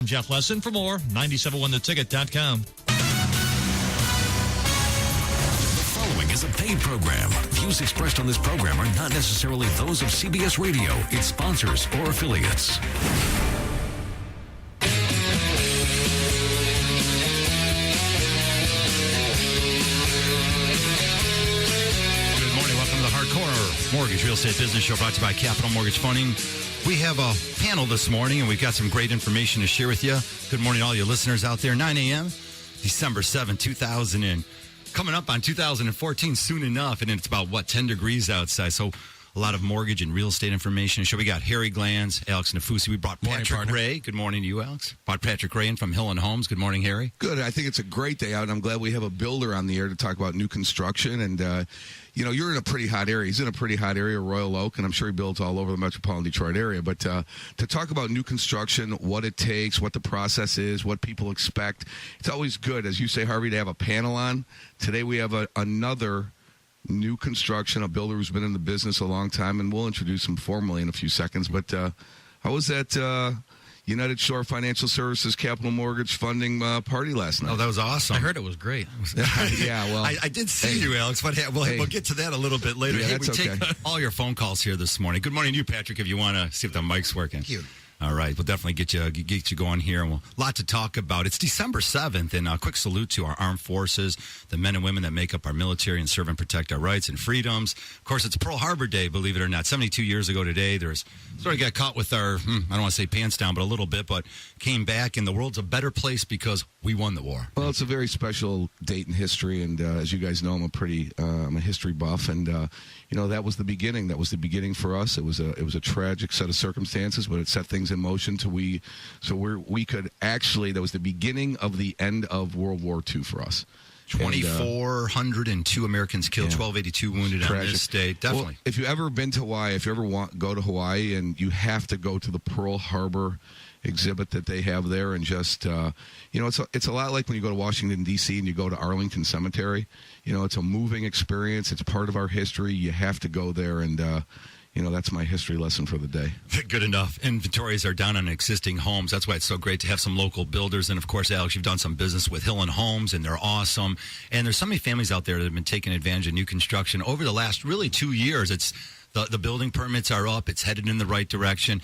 Jeff Lesson for more, 971theticket.com. The following is a paid program. Views expressed on this program are not necessarily those of CBS Radio, its sponsors, or affiliates. Mortgage Real Estate Business Show brought to you by Capital Mortgage Funding. We have a panel this morning, and we've got some great information to share with you. Good morning to all you listeners out there. 9 a.m., December 7th, 2000 and coming up on 2014 soon enough, and it's about, 10 degrees outside. So a lot of mortgage and real estate information. So we got Harry Glanz, Alex Nafusi. We brought Patrick Ray. Good morning to you, Alex. Brought Patrick Ray in from Hill & Homes. Good morning, Harry. Good. I think it's a great day out, and I'm glad we have a builder on the air to talk about new construction. And, you're in a pretty hot area. He's in a pretty hot area, Royal Oak, and I'm sure he builds all over the metropolitan Detroit area. But to talk about new construction, what it takes, what the process is, what people expect, it's always good, as you say, Harvey, to have a panel on. Today we have another new construction, a builder who's been in the business a long time, and we'll introduce him formally in a few seconds. But how was that United Shore Financial Services Capital Mortgage Funding party last night? Oh, that was awesome. I heard it was great. Yeah, well. I did see you, Alex, but we'll get to that a little bit later. Yeah, Hey, that's we okay. take all your phone calls here this morning. Good morning to you, Patrick, if you want to see if the mic's working. Thank you. All right, we'll definitely get you going here, and a lot to talk about. It's December 7th, and a quick salute to our armed forces, the men and women that make up our military and serve and protect our rights and freedoms. Of course, it's Pearl Harbor Day, believe it or not. 72 years ago today, there's sort of got caught with our, I don't want to say pants down, but a little bit, but came back, and the world's a better place because we won the war. Well, it's a very special date in history, and as you guys know, I'm a history buff, and that was the beginning. That was the beginning for us. It was a tragic set of circumstances, but it set things in motion that was the beginning of the end of World War II for us. 2,402 Americans killed, 1,282 wounded on this day. Definitely. Well, if you've ever been to Hawaii, if you ever go to Hawaii, and you have to go to the Pearl Harbor exhibit that they have there, and just it's a lot like when you go to Washington D.C. and you go to Arlington Cemetery. It's a moving experience. It's part of our history. You have to go there, and that's my history lesson for the day. Good enough. Inventories are down on existing homes. That's why it's so great to have some local builders. And, of course, Alex, you've done some business with Hill & Homes, and they're awesome. And there's so many families out there that have been taking advantage of new construction over the last, really, 2 years. It's the building permits are up. It's headed in the right direction.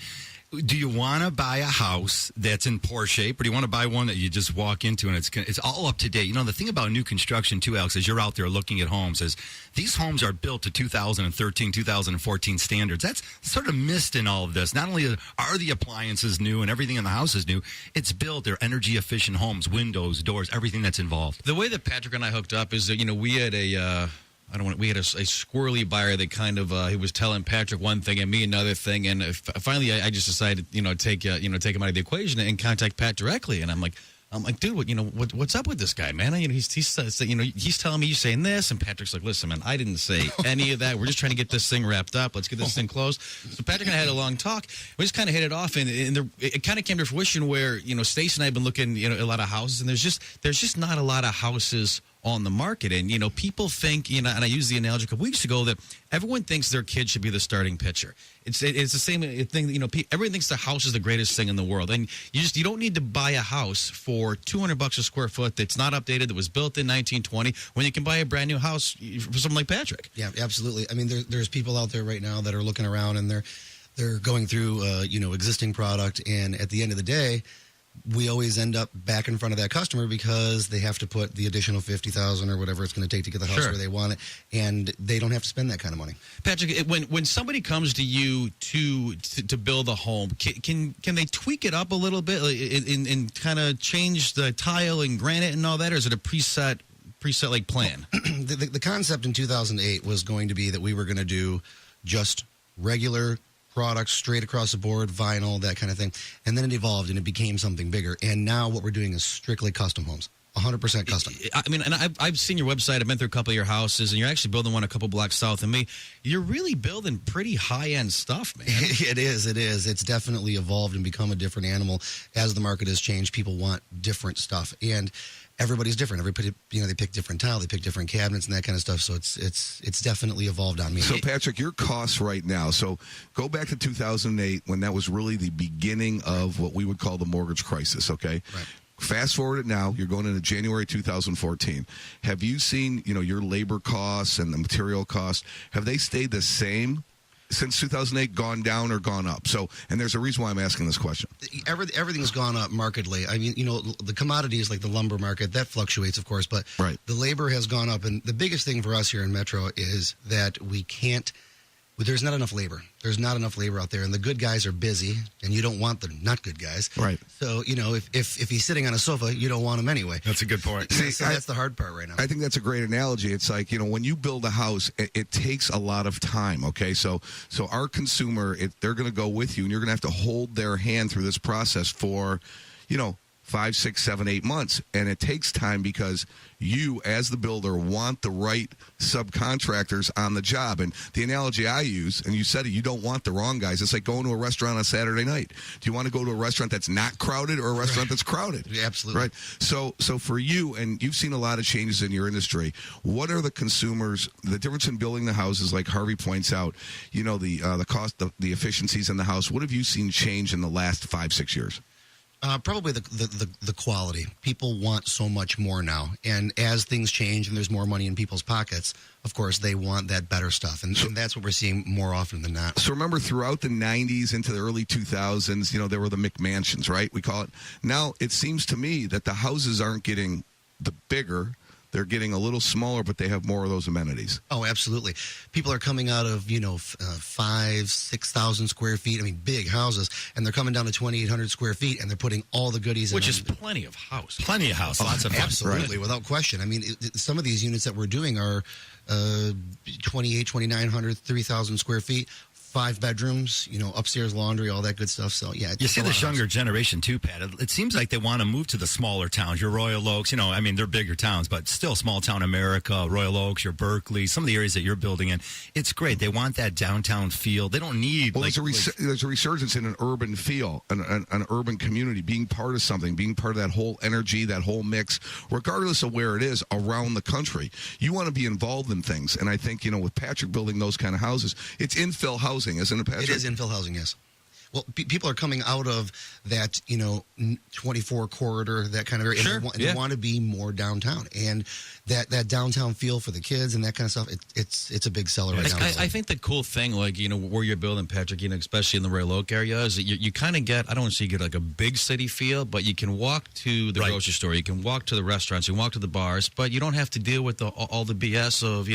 Do you want to buy a house that's in poor shape, or do you want to buy one that you just walk into and it's all up to date? The thing about new construction, too, Alex, as you're out there looking at homes, is these homes are built to 2013, 2014 standards. That's sort of missed in all of this. Not only are the appliances new and everything in the house is new, it's built. They're energy-efficient homes, windows, doors, everything that's involved. The way that Patrick and I hooked up is that, we had we had a squirrely buyer that kind of he was telling Patrick one thing and me another thing, and finally I just decided take him out of the equation and contact Pat directly, and I'm like, dude, what's up with this guy, man? He's telling me you're saying this, and Patrick's like, listen, man, I didn't say any of that. We're just trying to get this thing wrapped up. Let's get this thing closed. So Patrick and I had a long talk. We just kind of hit it off, and it kind of came to fruition where Stacey and I have been looking at a lot of houses, and there's just not a lot of houses on the market. And, people think, and I used the analogy a couple weeks ago, that everyone thinks their kid should be the starting pitcher. It's the same thing, everyone thinks the house is the greatest thing in the world. And you don't need to buy a house for $200 a square foot that's not updated, that was built in 1920, when you can buy a brand new house for someone like Patrick. Yeah, absolutely. I mean, there's people out there right now that are looking around, and they're going through, existing product. And at the end of the day, we always end up back in front of that customer because they have to put the additional $50,000 or whatever it's going to take to get the house where they want it, and they don't have to spend that kind of money. Patrick, when somebody comes to you to build a home, can they tweak it up a little bit and kind of change the tile and granite and all that, or is it a preset like plan? The concept in 2008 was going to be that we were going to do just regular products straight across the board, vinyl, that kind of thing. And then it evolved and it became something bigger. And now what we're doing is strictly custom homes. 100% custom. I mean, and I've seen your website. I've been through a couple of your houses, and you're actually building one a couple blocks south of me. You're really building pretty high-end stuff, man. It is. It's definitely evolved and become a different animal. As the market has changed, people want different stuff. And everybody's different. Everybody, they pick different tile, they pick different cabinets and that kind of stuff. So it's definitely evolved on me. So, Patrick, your costs right now. So, go back to 2008 when that was really the beginning of what we would call the mortgage crisis. Okay. Right. Fast forward it now. You're going into January 2014. Have you seen, your labor costs and the material costs? Have they stayed the same since 2008, gone down or gone up? So, and there's a reason why I'm asking this question. Everything's gone up markedly. I mean, the commodities like the lumber market, that fluctuates, of course, but Right. the labor has gone up. And the biggest thing for us here in Metro is that there's not enough labor. There's not enough labor out there, and the good guys are busy, and you don't want the not good guys. Right. So, if he's sitting on a sofa, you don't want him anyway. That's a good point. So that's the hard part right now. I think that's a great analogy. It's like, when you build a house, it takes a lot of time, okay? So our consumer, they're going to go with you, and you're going to have to hold their hand through this process for, 5, 6, 7, 8 months. And it takes time because you, as the builder, want the right subcontractors on the job. And the analogy I use, and you said it, you don't want the wrong guys. It's like going to a restaurant on Saturday night. Do you want to go to a restaurant that's not crowded or a restaurant that's crowded? Yeah, absolutely. Right. So for you, and you've seen a lot of changes in your industry, what are the consumers, the difference in building the houses, like Harvey points out, the cost, the efficiencies in the house, what have you seen change in the last 5, 6 years? Probably the quality. People want so much more now. And as things change and there's more money in people's pockets, of course, they want that better stuff. And that's what we're seeing more often than not. So remember, throughout the 90s into the early 2000s, there were the McMansions, right? We call it. Now, it seems to me that the houses aren't getting the bigger. They're getting a little smaller, but they have more of those amenities. Oh, absolutely. People are coming out of, 5,000, 6,000 square feet. I mean, big houses. And they're coming down to 2,800 square feet, and they're putting all the goodies Which in. is plenty of house. Plenty of house, lots of fun. Absolutely, without question. I mean, some of these units that we're doing are 2,900, 3,000 square feet. 5 bedrooms, upstairs laundry, all that good stuff. So, yeah. You see this younger generation, too, Pat. It seems like they want to move to the smaller towns. Your Royal Oaks, they're bigger towns, but still small town America, Royal Oaks, your Berkeley, some of the areas that you're building in. It's great. They want that downtown feel. They don't need... Well, there's a resurgence in an urban feel, an urban community, being part of something, being part of that whole energy, that whole mix, regardless of where it is around the country. You want to be involved in things. And I think, with Patrick building those kind of houses, it's infill housing, isn't it, Patrick? It is infill housing, yes. Well, people are coming out of that, 24 corridor, that kind of area. Sure. And they want to be more downtown. And that downtown feel for the kids and that kind of stuff, it's a big seller right now. I think the cool thing, where you're building, Patrick, especially in the Royal Oak area, is that you kind of get, I don't want to say you get like a big city feel, but you can walk to the grocery store, you can walk to the restaurants, you can walk to the bars, but you don't have to deal with all the BS of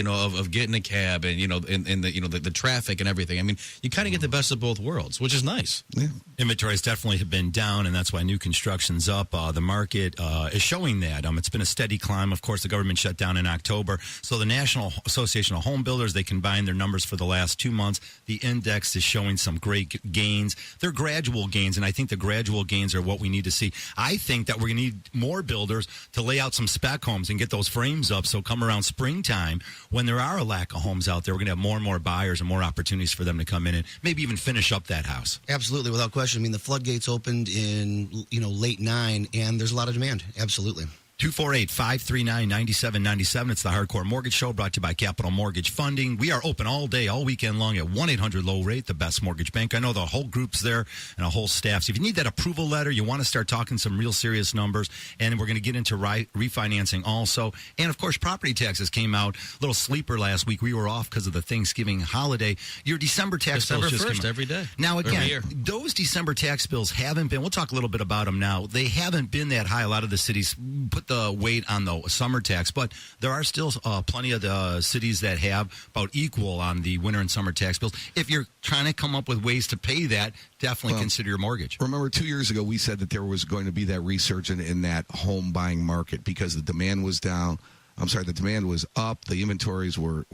getting a cab and, and the traffic and everything. I mean, you kind of get the best of both worlds, which is nice. Yeah. Inventories definitely have been down, and that's why new construction's up. The market is showing that. It's been a steady climb. Of course, the government shut down in October. So the National Association of Home Builders, they combined their numbers for the last 2 months. The index is showing some great gains. They're gradual gains, and I think the gradual gains are what we need to see. I think that we're going to need more builders to lay out some spec homes and get those frames up. So come around springtime, when there are a lack of homes out there, we're going to have more and more buyers and more opportunities for them to come in and maybe even finish up that house. Absolutely, without question. I mean, the floodgates opened in, late 9, and there's a lot of demand. Absolutely. 248-539-9797. It's the Hardcore Mortgage Show, brought to you by Capital Mortgage Funding. We are open all day, all weekend long at 1-800-LOW-RATE, the best mortgage bank. I know the whole group's there and a whole staff. So if you need that approval letter, you want to start talking some real serious numbers, and we're going to get into refinancing also. And, of course, property taxes came out. A little sleeper last week. We were off because of the Thanksgiving holiday. Your December tax bills just 1st, came out. every day. Now, Every again, year. those December tax bills haven't been, we'll talk a little bit about them now. They haven't been that high. A lot of the cities put the weight on the summer tax, but there are still plenty of the cities that have about equal on the winter and summer tax bills. If you're trying to come up with ways to pay that, definitely consider your mortgage. Remember, 2 years ago, we said that there was going to be that resurgence in that home buying market because the demand was down. The demand was up. The inventories were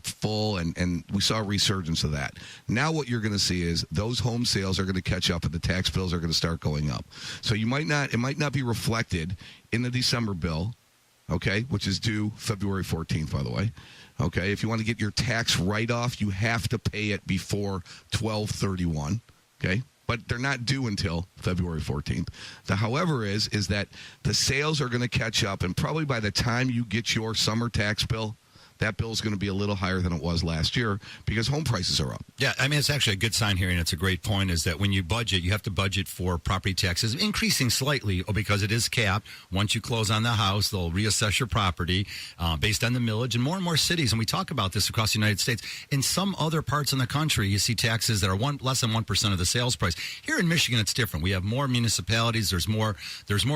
full, and we saw a resurgence of that. Now what you're going to see is those home sales are going to catch up, and the tax bills are going to start going up. So it might not be reflected in the December bill, okay, which is due February 14th, by the way. Okay, if you want to get your tax write-off, you have to pay it before 12/31, okay? but they're not due until February 14th. The however is that the sales are going to catch up, and probably by the time you get your summer tax bill, that bill is going to be a little higher than it was last year because home prices are up. Yeah, I mean, it's actually a good sign here, and it's a great point, is that when you budget, you have to budget for property taxes increasing slightly because it is capped. Once you close on the house, they'll reassess your property based on the millage. And more cities, and we talk about this across the United States, in some other parts in the country, you see taxes that are less than 1% of the sales price. Here in Michigan, it's different. We have more municipalities. There's more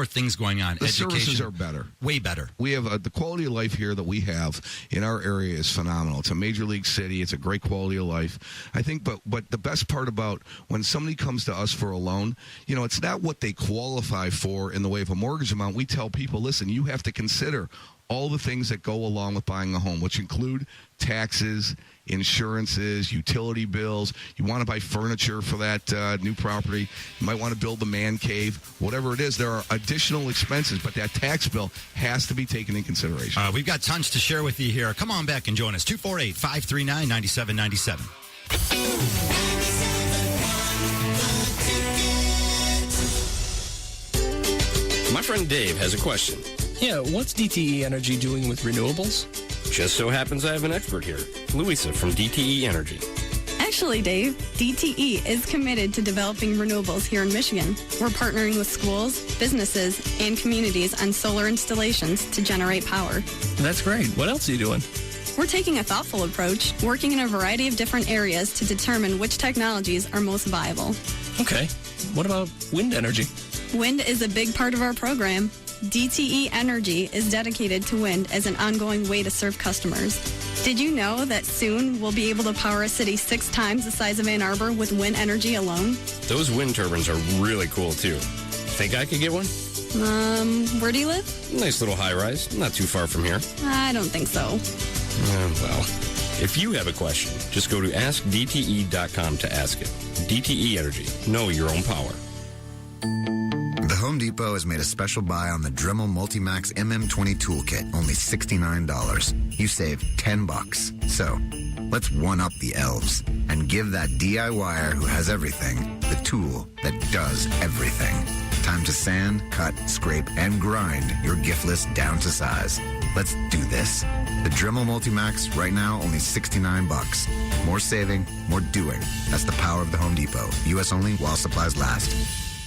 things going on. The services are better. Way better. We have the quality of life here that we have in our area is phenomenal. It's a major league city. It's a great quality of life. I think, but the best part about when somebody comes to us for a loan, it's not what they qualify for in the way of a mortgage amount. We tell people, listen, you have to consider all the things that go along with buying a home, which include taxes, insurances, utility bills. You want to buy furniture for that new property. You might want to build the man cave. Whatever it is, there are additional expenses, but that tax bill has to be taken in consideration. We've got tons to share with you here. Come on back and join us. 248-539-9797. My friend Dave has a question. Yeah, what's DTE Energy doing with renewables? Just so happens I have an expert here, Louisa from DTE Energy. Actually, Dave, DTE is committed to developing renewables here in Michigan. We're partnering with schools, businesses, and communities on solar installations to generate power. That's great. What else are you doing? We're taking a thoughtful approach, working in a variety of different areas to determine which technologies are most viable. Okay. What about wind energy? Wind is a big part of our program. DTE Energy is dedicated to wind as an ongoing way to serve customers. Did you know that soon we'll be able to power a city 6 times the size of Ann Arbor with wind energy alone? Those wind turbines are really cool, too. Think I could get one? Where do you live? Nice little high-rise, not too far from here. I don't think so. Well, if you have a question, just go to AskDTE.com to ask it. DTE Energy. Know your own power. The Home Depot has made a special buy on the Dremel Multimax MM20 Toolkit, only $69. You save $10. So, let's one-up the elves and give that DIYer who has everything the tool that does everything. Time to sand, cut, scrape, and grind your gift list down to size. Let's do this. The Dremel Multimax, right now, only $69. More saving, more doing. That's the power of the Home Depot. U.S. only while supplies last.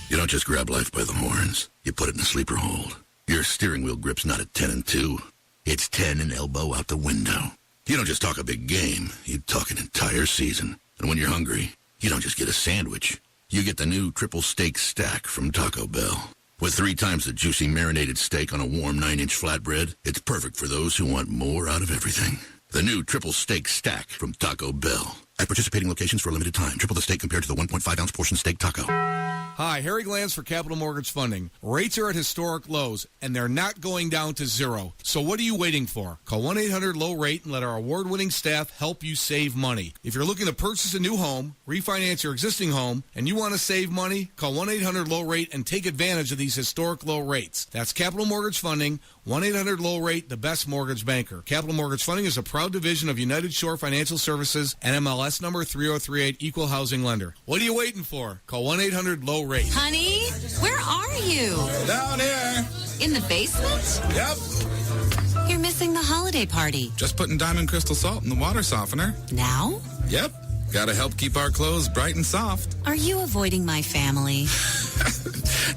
You don't just grab life by the horns. You put it in a sleeper hold. Your steering wheel grip's not at 10 and 2. It's 10 and elbow out the window. You don't just talk a big game. You talk an entire season. And when you're hungry, you don't just get a sandwich. You get the new triple steak stack from Taco Bell. With 3 times the juicy marinated steak on a warm 9-inch flatbread, it's perfect for those who want more out of everything. The new triple steak stack from Taco Bell. At participating locations for a limited time. Triple the steak compared to the 1.5-ounce portion steak taco. Hi, Harry Glanz for Capital Mortgage Funding. Rates are at historic lows, and they're not going down to zero. So what are you waiting for? Call 1-800-LOW-RATE and let our award-winning staff help you save money. If you're looking to purchase a new home, refinance your existing home, and you want to save money, call 1-800-LOW-RATE and take advantage of these historic low rates. That's Capital Mortgage Funding, 1-800-LOW-RATE, the best mortgage banker. Capital Mortgage Funding is a proud division of United Shore Financial Services, NMLS number 3038, Equal Housing Lender. What are you waiting for? Call 1-800-LOW-RATE. Honey, where are you? Down here. In the basement? Yep. You're missing the holiday party. Just putting Diamond Crystal Salt in the water softener. Now? Yep. Gotta help keep our clothes bright and soft. Are you avoiding my family?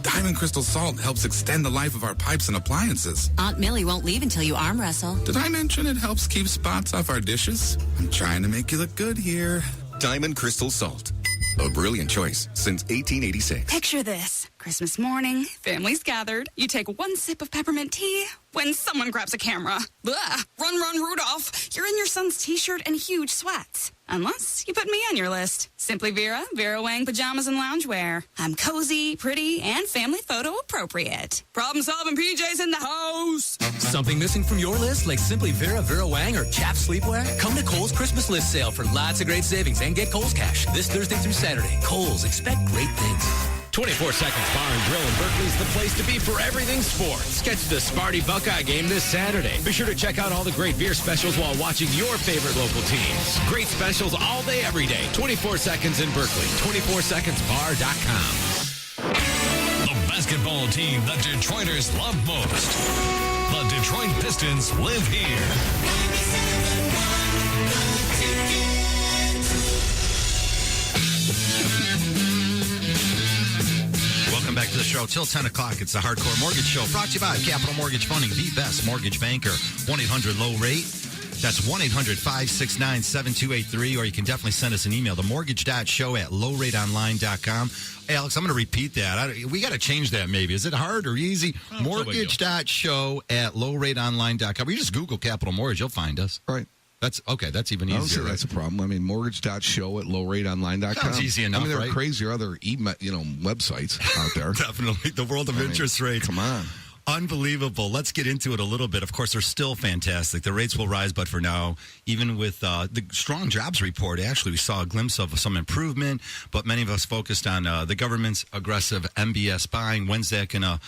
Diamond Crystal Salt helps extend the life of our pipes and appliances. Aunt Millie won't leave until you arm wrestle. Did I mention it helps keep spots off our dishes? I'm trying to make you look good here. Diamond Crystal Salt. A brilliant choice since 1886. Picture this. Christmas morning, families gathered. You take 1 sip of peppermint tea when someone grabs a camera. Blah! Run, Rudolph. You're in your son's t-shirt and huge sweats. Unless you put me on your list. Simply Vera, Vera Wang pajamas and loungewear. I'm cozy, pretty, and family photo appropriate. Problem-solving PJs in the house. Something missing from your list like Simply Vera, Vera Wang, or Chap Sleepwear? Come to Kohl's Christmas List Sale for lots of great savings and get Kohl's Cash. This Thursday through Saturday. Kohl's, expect great things. 24 Seconds Bar and Grill in Berkeley is the place to be for everything sports. Catch the Sparty Buckeye game this Saturday. Be sure to check out all the great beer specials while watching your favorite local teams. Great specials all day, every day. 24 Seconds in Berkeley. 24secondsbar.com. The basketball team that Detroiters love most. The Detroit Pistons live here. Welcome back to the show. Till 10 o'clock, it's the Hardcore Mortgage Show. Brought to you by Capital Mortgage Funding, the best mortgage banker. 1-800-LOW-RATE. That's 1-800-569-7283. Or you can definitely send us an email, themortgage.show@lowrateonline.com. Alex, I'm going to repeat that. We got to change that maybe. Is it hard or easy? Mortgage.show@lowrateonline.com. You just Google Capital Mortgage, you'll find us. Right. That's okay. That's even I easier. don't see that's a problem. I mean, mortgage.show@lowrateonline.com. Sounds easy enough, I mean, there right? are crazier other websites out there. Definitely. The world of interest rates. Come on. Unbelievable. Let's get into it a little bit. Of course, they're still fantastic. The rates will rise, but for now, even with the strong jobs report, actually, we saw a glimpse of some improvement, but many of us focused on the government's aggressive MBS buying. When's that going to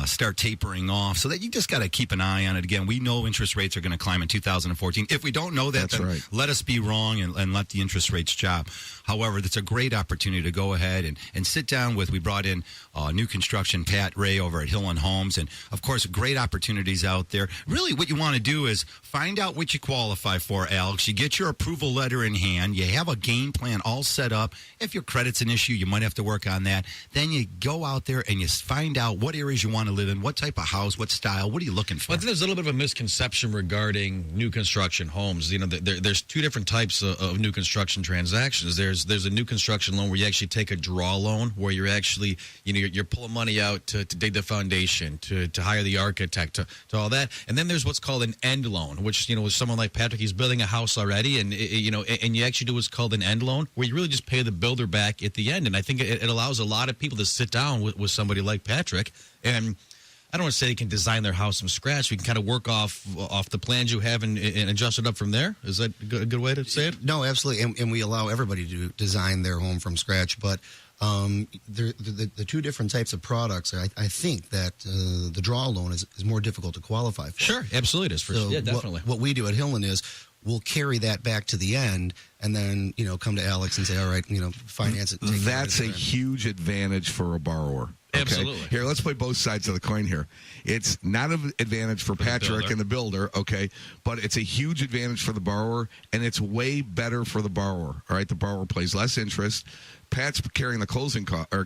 start tapering off? So that you just got to keep an eye on it. Again, we know interest rates are going to climb in 2014. If we don't know that, then let us be wrong and let the interest rates drop. However, it's a great opportunity to go ahead and sit down with, we brought in new construction, Pat Ray over at Hill & Homes, and of course, great opportunities out there. Really, what you want to do is find out what you qualify for, Alex. You get your approval letter in hand. You have a game plan all set up. If your credit's an issue, you might have to work on that. Then you go out there and you find out what areas you want to live in, what type of house, what style, what are you looking for? Well, I think there's a little bit of a misconception regarding new construction homes. You know, there's two different types of new construction transactions. There's a new construction loan where you actually take a draw loan, where you're actually, you're pulling money out to dig the foundation, to hire the architect, to all that. And then there's what's called an end loan, which, with someone like Patrick, he's building a house already, and and you actually do what's called an end loan, where you really just pay the builder back at the end. And I think it allows a lot of people to sit down with somebody like Patrick, and I don't want to say they can design their house from scratch. We can kind of work off the plans you have and adjust it up from there. Is that a good way to say it? No, absolutely. And we allow everybody to design their home from scratch. But the two different types of products, I think that the draw loan is more difficult to qualify for. Sure, absolutely it is. So yeah, definitely. What we do at Hillman is we'll carry that back to the end and then, come to Alex and say, all right, finance it. That's a huge advantage for a borrower. Okay? Absolutely. Here, let's play both sides of the coin here. It's not an advantage for Patrick and the builder, okay, but it's a huge advantage for the borrower, and it's way better for the borrower. All right, the borrower pays less interest. Pat's carrying the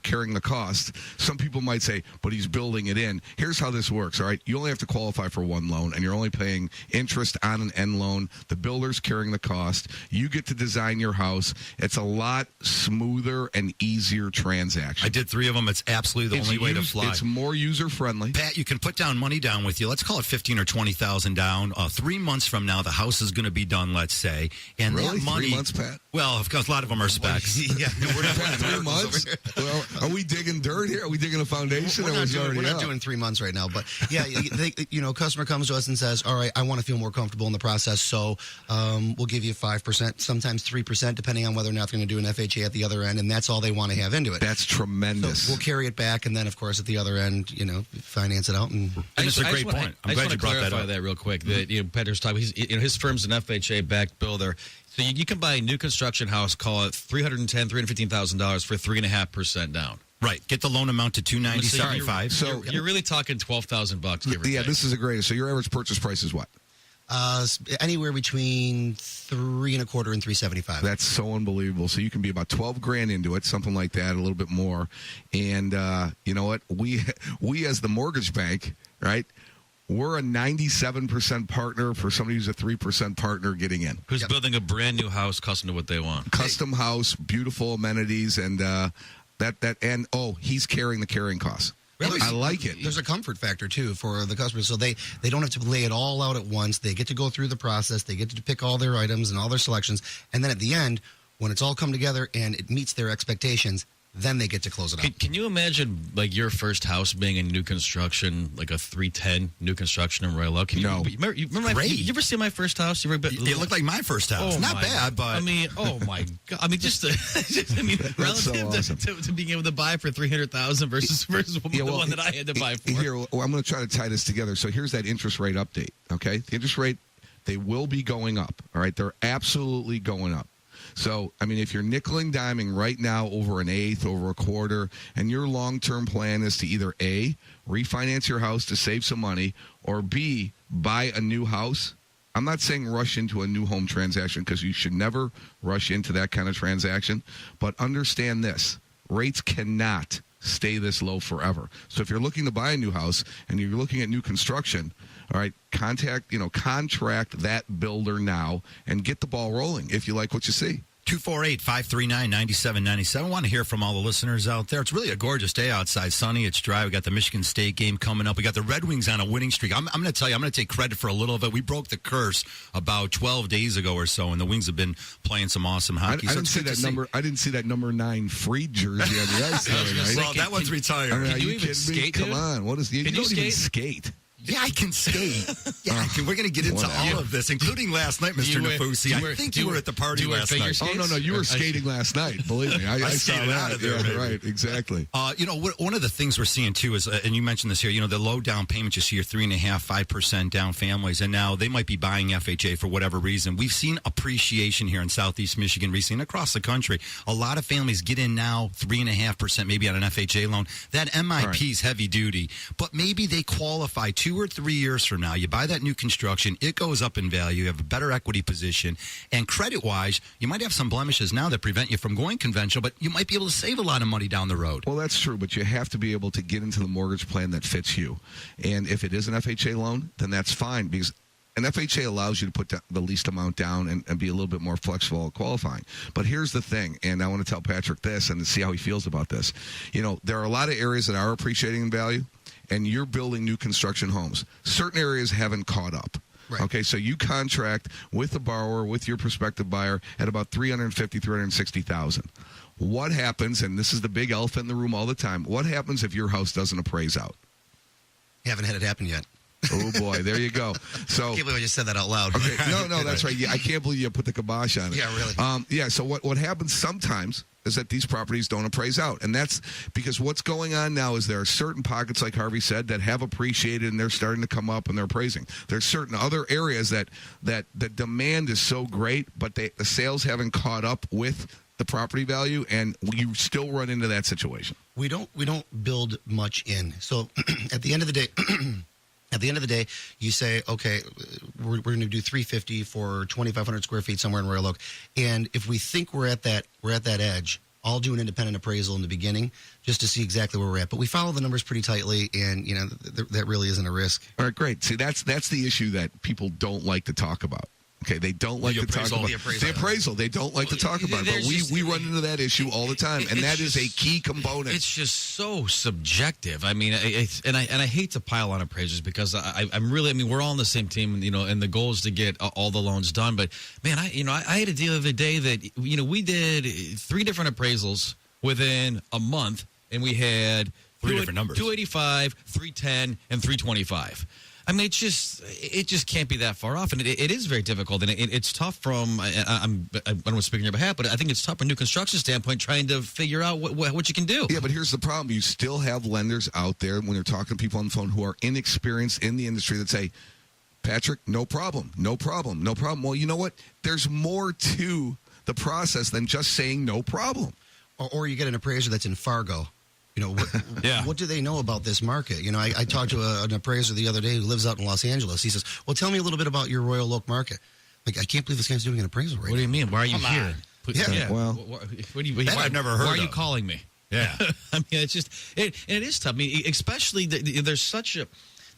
carrying the cost. Some people might say, but he's building it in. Here's how this works, all right? You only have to qualify for one loan, and you're only paying interest on an end loan. The builder's carrying the cost. You get to design your house. It's a lot smoother and easier transaction. I did 3 of them. It's absolutely the only way to fly. It's more user-friendly. Pat, you can put down money down with you. Let's call it $15,000 or $20,000 down. 3 months from now, the house is going to be done, let's say. And really? That money, 3 months, Pat? Well, of course, a lot of them are specs. Yeah, we're not 3 months. Well, are we digging dirt here? Are we digging a foundation? We're not doing 3 months right now, but yeah, customer comes to us and says, all right, I want to feel more comfortable in the process, so we'll give you 5%, sometimes 3%, depending on whether or not they're going to do an FHA at the other end, and that's all they want to have into it. That's tremendous. So we'll carry it back, and then, of course, at the other end, finance it out. And it's a great point. I'm glad you brought that up. That real quick. That Patrick's talking. His firm's an FHA-backed builder. So you can buy a new construction house, call it $315,000 for 3.5% down. Right. Get the loan amount to $290.75. So you're really talking $12,000. Yeah, this is a great. So your average purchase price is what? Anywhere between $3.25 and $3.75. That's so unbelievable. So you can be about $12,000 into it, something like that, a little bit more. And you know what? We as the mortgage bank, right? We're a 97% partner for somebody who's a 3% partner getting in. Who's building a brand new house custom to what they want. Custom house, beautiful amenities, and he's carrying the carrying costs. Really? I like it. There's a comfort factor, too, for the customers. So they don't have to lay it all out at once. They get to go through the process. They get to pick all their items and all their selections. And then at the end, when it's all come together and it meets their expectations, then they get to close it out. Can you imagine like your first house being a new construction, like a 310 new construction in Royal Oak? No. You remember you ever see my first house? It looked like my first house. Oh, Not my bad, God. but I mean, oh my God! I mean, relative so awesome. to being able to buy for $300,000 versus the one that I had to buy for. Here, I'm going to try to tie this together. So here's that interest rate update. Okay, the interest rate, they will be going up. All right, they're absolutely going up. So, I mean, if you're nickel and diming right now over an eighth, over a quarter, and your long-term plan is to either A, refinance your house to save some money, or B, buy a new house, I'm not saying rush into a new home transaction because you should never rush into that kind of transaction, but understand this. Rates cannot stay this low forever. So if you're looking to buy a new house and you're looking at new construction, all right, contract that builder now and get the ball rolling if you like what you see. 248-539-9797. I want to hear from all the listeners out there. It's really a gorgeous day outside. Sunny. It's dry. We got the Michigan State game coming up. We got the Red Wings on a winning streak. I'm going to tell you, I'm going to take credit for a little of it. We broke the curse about 12 days ago or so, and the Wings have been playing some awesome hockey. I didn't see that number. I didn't see that number 9 free jersey on the ice. Well, that one's retired. I mean, can you even skate? Come on, what is? You don't even skate. Yeah, I can skate. Yeah, we're going to get into all of this, including last night, Mr. Nafusi. I think you were at the party last night. Oh, no, you were skating last night. Believe me, I saw that. Out of there, right, exactly. One of the things we're seeing, too, is, and you mentioned this here, the low down payments, you see your 3.5%, 5% down families, and now they might be buying FHA for whatever reason. We've seen appreciation here in Southeast Michigan recently and across the country. A lot of families get in now 3.5%, maybe on an FHA loan. That MIP is heavy duty, but maybe they qualify 2 or 3 years from now. You buy that new construction, it goes up in value, you have a better equity position, and credit-wise, you might have some blemishes now that prevent you from going conventional, but you might be able to save a lot of money down the road. Well, that's true, but you have to be able to get into the mortgage plan that fits you. And if it is an FHA loan, then that's fine, because an FHA allows you to put the least amount down and be a little bit more flexible at qualifying. But here's the thing, and I want to tell Patrick this and see how he feels about this. There are a lot of areas that are appreciating in value, and you're building new construction homes. Certain areas haven't caught up. Right. Okay, so you contract with the borrower, with your prospective buyer, at about $350,000, $360,000. What happens, and this is the big elephant in the room all the time, what happens if your house doesn't appraise out? You haven't had it happen yet. Oh, boy, there you go. So, I can't believe I just said that out loud. Okay, no, that's right. Yeah, I can't believe you put the kibosh on it. Yeah, really. So what happens sometimes is that these properties don't appraise out. And that's because what's going on now is there are certain pockets, like Harvey said, that have appreciated and they're starting to come up and they're appraising. There's certain other areas that the demand is so great, but the sales haven't caught up with the property value, and you still run into that situation. We don't build much in. So at the end of the day, you say, okay, we're going to do $350 for 2,500 square feet somewhere in Royal Oak, and if we think we're at that edge, I'll do an independent appraisal in the beginning just to see exactly where we're at. But we follow the numbers pretty tightly, and that really isn't a risk. All right, great. See, that's the issue that people don't like to talk about. Okay, they don't like to talk about the appraisal. They don't like to talk about it, but we run into that issue all the time, and that is a key component. It's just so subjective. I mean, I hate to pile on appraisers because I'm really, we're all on the same team, and the goal is to get all the loans done. But man, I had a deal the other day that we did 3 different appraisals within a month, and we had 3 different numbers: 285, 310, and 325. I mean, it just can't be that far off, and it is very difficult, and it's tough from. I don't want to speak on your behalf, but I think it's tough from a new construction standpoint trying to figure out what you can do. Yeah, but here's the problem: you still have lenders out there when you're talking to people on the phone who are inexperienced in the industry that say, "Patrick, no problem, no problem, no problem." Well, you know what? There's more to the process than just saying no problem. Or you get an appraiser that's in Fargo. What do they know about this market? I talked to an appraiser the other day who lives out in Los Angeles. He says, well, tell me a little bit about your Royal Oak market. Like, I can't believe this guy's doing an appraisal right now. What do you mean? Why are you here? Yeah. Well, what do you? I've never heard Why are of. you calling me? Yeah. I mean, it's just, it is tough. I mean, especially there's such a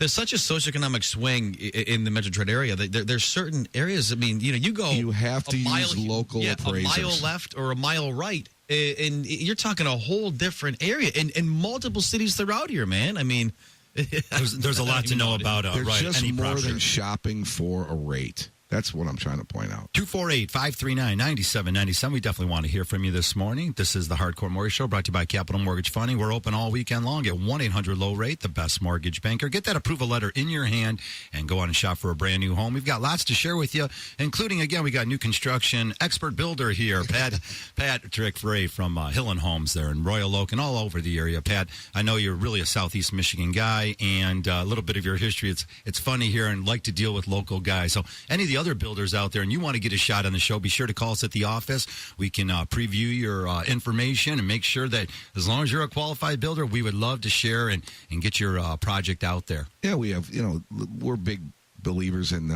socioeconomic swing in the Metro Detroit area. There's certain areas. I mean, you have to use local appraisers. A mile left or a mile right. And you're talking a whole different area in multiple cities throughout here, man. I mean, there's a lot to know about They're any just more property. than shopping for a rate. That's what I'm trying to point out. 248-539-9797. We definitely want to hear from you this morning. This is the Hardcore Mortgage Show, brought to you by Capital Mortgage Funding. We're open all weekend long at 1-800-LOW-RATE, the best mortgage banker. Get that approval letter in your hand and go on and shop for a brand new home. We've got lots to share with you, including, again, we got new construction expert builder here, Patrick Frey from Hill and Homes there in Royal Oak and all over the area. Pat, I know you're really a Southeast Michigan guy, and a little bit of your history. It's funny here and like to deal with local guys. So any of the other builders out there and you want to get a shot on the show, be sure to call us at the office. We can preview your information and make sure that as long as you're a qualified builder, we would love to share and get your project out there. Yeah, we have, we're big believers in,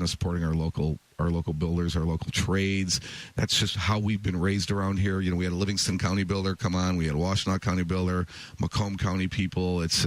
supporting our local builders, our local trades. That's just how we've been raised around here. We had a Livingston County builder come on. We had a Washtenaw County builder, Macomb County people. It's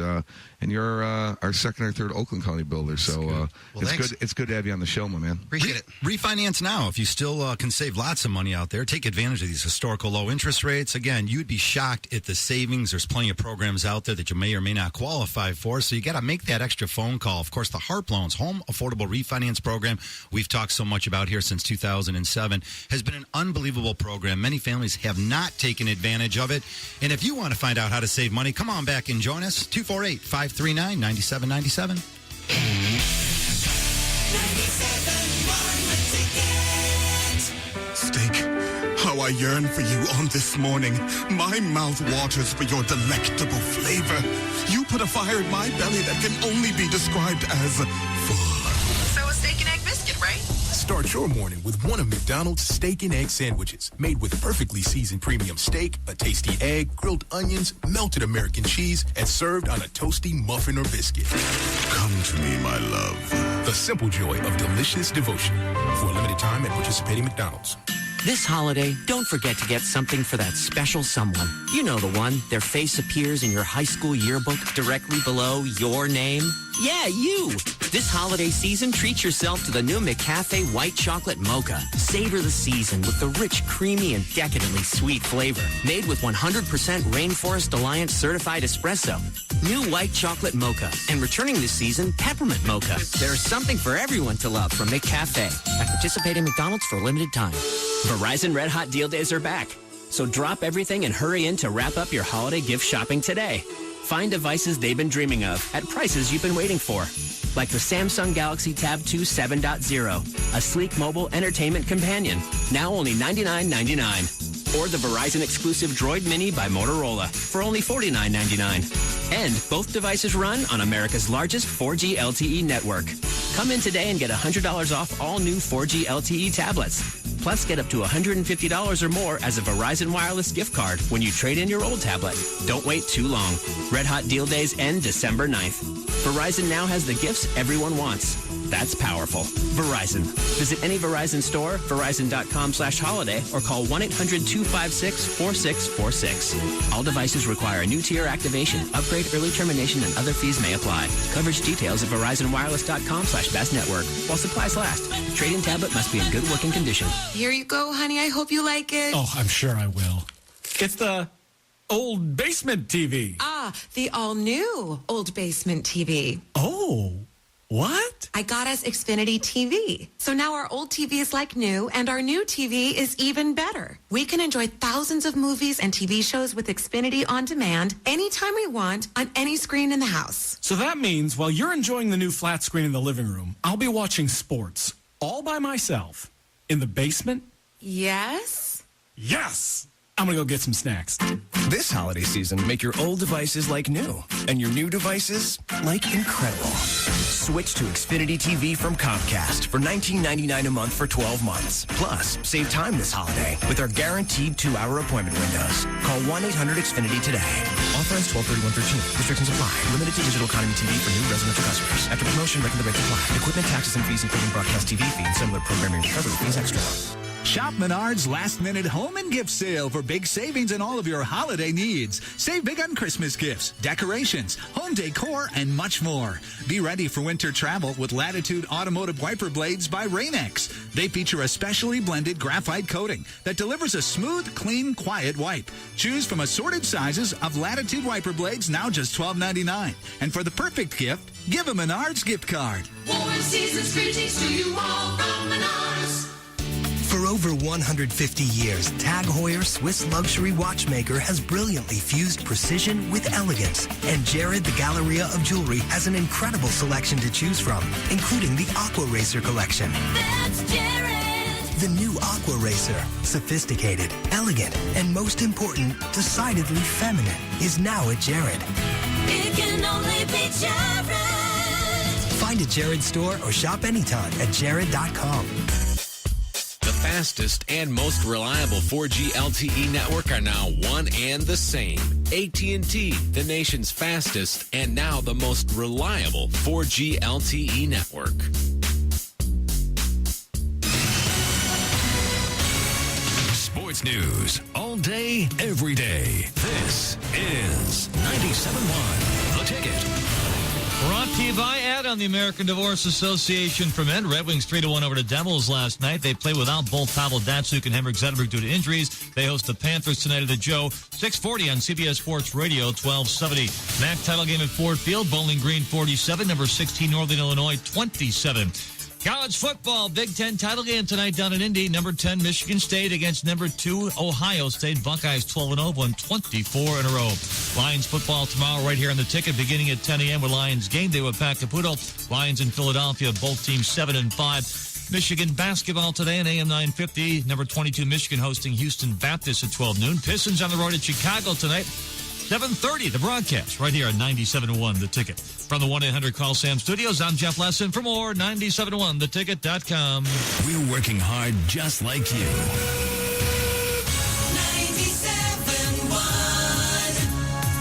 and you're our second or third Oakland County builder. So it's good. It's good to have you on the show, my man. Appreciate it. Refinance now. If you still can save lots of money out there, take advantage of these historical low interest rates. Again, you'd be shocked at the savings. There's plenty of programs out there that you may or may not qualify for. So you got to make that extra phone call. Of course, the HARP Loans, Home Affordable Refinance Program, we've talked so much about here since 2007, has been an unbelievable program. Many families have not taken advantage of it. And if you want to find out how to save money, come on back and join us. 248-539-9797. Steak, how I yearn for you on this morning. My mouth waters for your delectable flavor. You put a fire in my belly that can only be described as full. So a steak and egg biscuit, right? Start your morning with one of McDonald's steak and egg sandwiches, made with perfectly seasoned premium steak, a tasty egg, grilled onions, melted American cheese, and served on a toasty muffin or biscuit. Come to me, my love. The simple joy of delicious devotion. For a limited time at participating McDonald's. This holiday, don't forget to get something for that special someone. You know the one. Their face appears in your high school yearbook directly below your name. Yeah, you. This holiday season, treat yourself to the new McCafe White Chocolate Mocha. Savor the season with the rich, creamy, and decadently sweet flavor. Made with 100% Rainforest Alliance certified espresso. New White Chocolate Mocha. And returning this season, Peppermint Mocha. There's something for everyone to love from McCafe. At participating McDonald's for a limited time. Verizon Red Hot Deal Days are back. So drop everything and hurry in to wrap up your holiday gift shopping today. Find devices they've been dreaming of at prices you've been waiting for. Like the Samsung Galaxy Tab 2 7.0, a sleek mobile entertainment companion, now only $99.99. Or the Verizon exclusive Droid Mini by Motorola for only $49.99. And both devices run on America's largest 4G LTE network. Come in today and get $100 off all new 4G LTE tablets. Plus, get up to $150 or more as a Verizon Wireless gift card when you trade in your old tablet. Don't wait too long. Red Hot Deal Days end December 9th. Verizon now has the gifts everyone wants. That's powerful. Verizon. Visit any Verizon store, verizon.com/holiday, or call 1-800-256-4646. All devices require a new tier activation, upgrade, early termination, and other fees may apply. Coverage details at verizonwireless.com/best network. While supplies last. Trade-in tablet must be in good working condition. Here you go, honey. I hope you like it. Oh, I'm sure I will. It's the old basement TV. Ah, the all-new old basement TV. Oh, what? I got us Xfinity TV. So now our old TV is like new, and our new TV is even better. We can enjoy thousands of movies and TV shows with Xfinity On Demand anytime we want on any screen in the house. So that means while you're enjoying the new flat screen in the living room, I'll be watching sports all by myself in the basement. Yes? Yes! I'm going to go get some snacks. This holiday season, make your old devices like new and your new devices like incredible. Switch to Xfinity TV from Comcast for $19.99 a month for 12 months. Plus, save time this holiday with our guaranteed 2-hour appointment windows. Call 1-800-XFINITY today. Authorized 12/31/13. Restrictions apply. Limited to digital economy TV for new residential customers. After promotion, regular rates apply. Equipment, taxes, and fees including broadcast TV fee and similar programming recovery fees extra. Shop Menards last-minute home and gift sale for big savings in all of your holiday needs. Save big on Christmas gifts, decorations, home decor, and much more. Be ready for winter travel with Latitude Automotive Wiper Blades by Rain-X. They feature a specially blended graphite coating that delivers a smooth, clean, quiet wipe. Choose from assorted sizes of Latitude Wiper Blades, now just $12.99. And for the perfect gift, give a Menards gift card. Warm season's greetings to you all from Menards. For over 150 years, Tag Heuer Swiss luxury watchmaker has brilliantly fused precision with elegance. And Jared, the Galleria of Jewelry, has an incredible selection to choose from, including the Aqua Racer collection. That's Jared! The new Aqua Racer, sophisticated, elegant, and most important, decidedly feminine, is now at Jared. It can only be Jared! Find a Jared store or shop anytime at jared.com. The fastest and most reliable 4G LTE network are now one and the same. AT&T, the nation's fastest and now the most reliable 4G LTE network. Sports news all day, every day. This is 97.1 The Ticket. Brought to you by Ed on the American Divorce Association from Ed. Red Wings 3-1 over the Devils last night. They play without both Pavel Datsyuk and Henrik Zetterberg due to injuries. They host the Panthers tonight at the Joe. 6:40 on CBS Sports Radio, 1270. MAC title game at Ford Field. Bowling Green 47, number 16 Northern Illinois 27. College football, Big Ten title game tonight down in Indy. Number 10, Michigan State against number 2, Ohio State. Buckeyes 12-0, won 24 in a row. Lions football tomorrow right here on the Ticket, beginning at 10 a.m. with Lions game day with Pat Caputo. Lions in Philadelphia, both teams 7-5. Michigan basketball today at AM 950. Number 22, Michigan hosting Houston Baptist at 12 noon. Pistons on the road at Chicago tonight. 7:30, the broadcast, right here on 97.1 The Ticket. From the 1-800-CALL-SAM studios, I'm Jeff Lesson. For more, 97.1theticket.com. We're working hard just like you. 97.1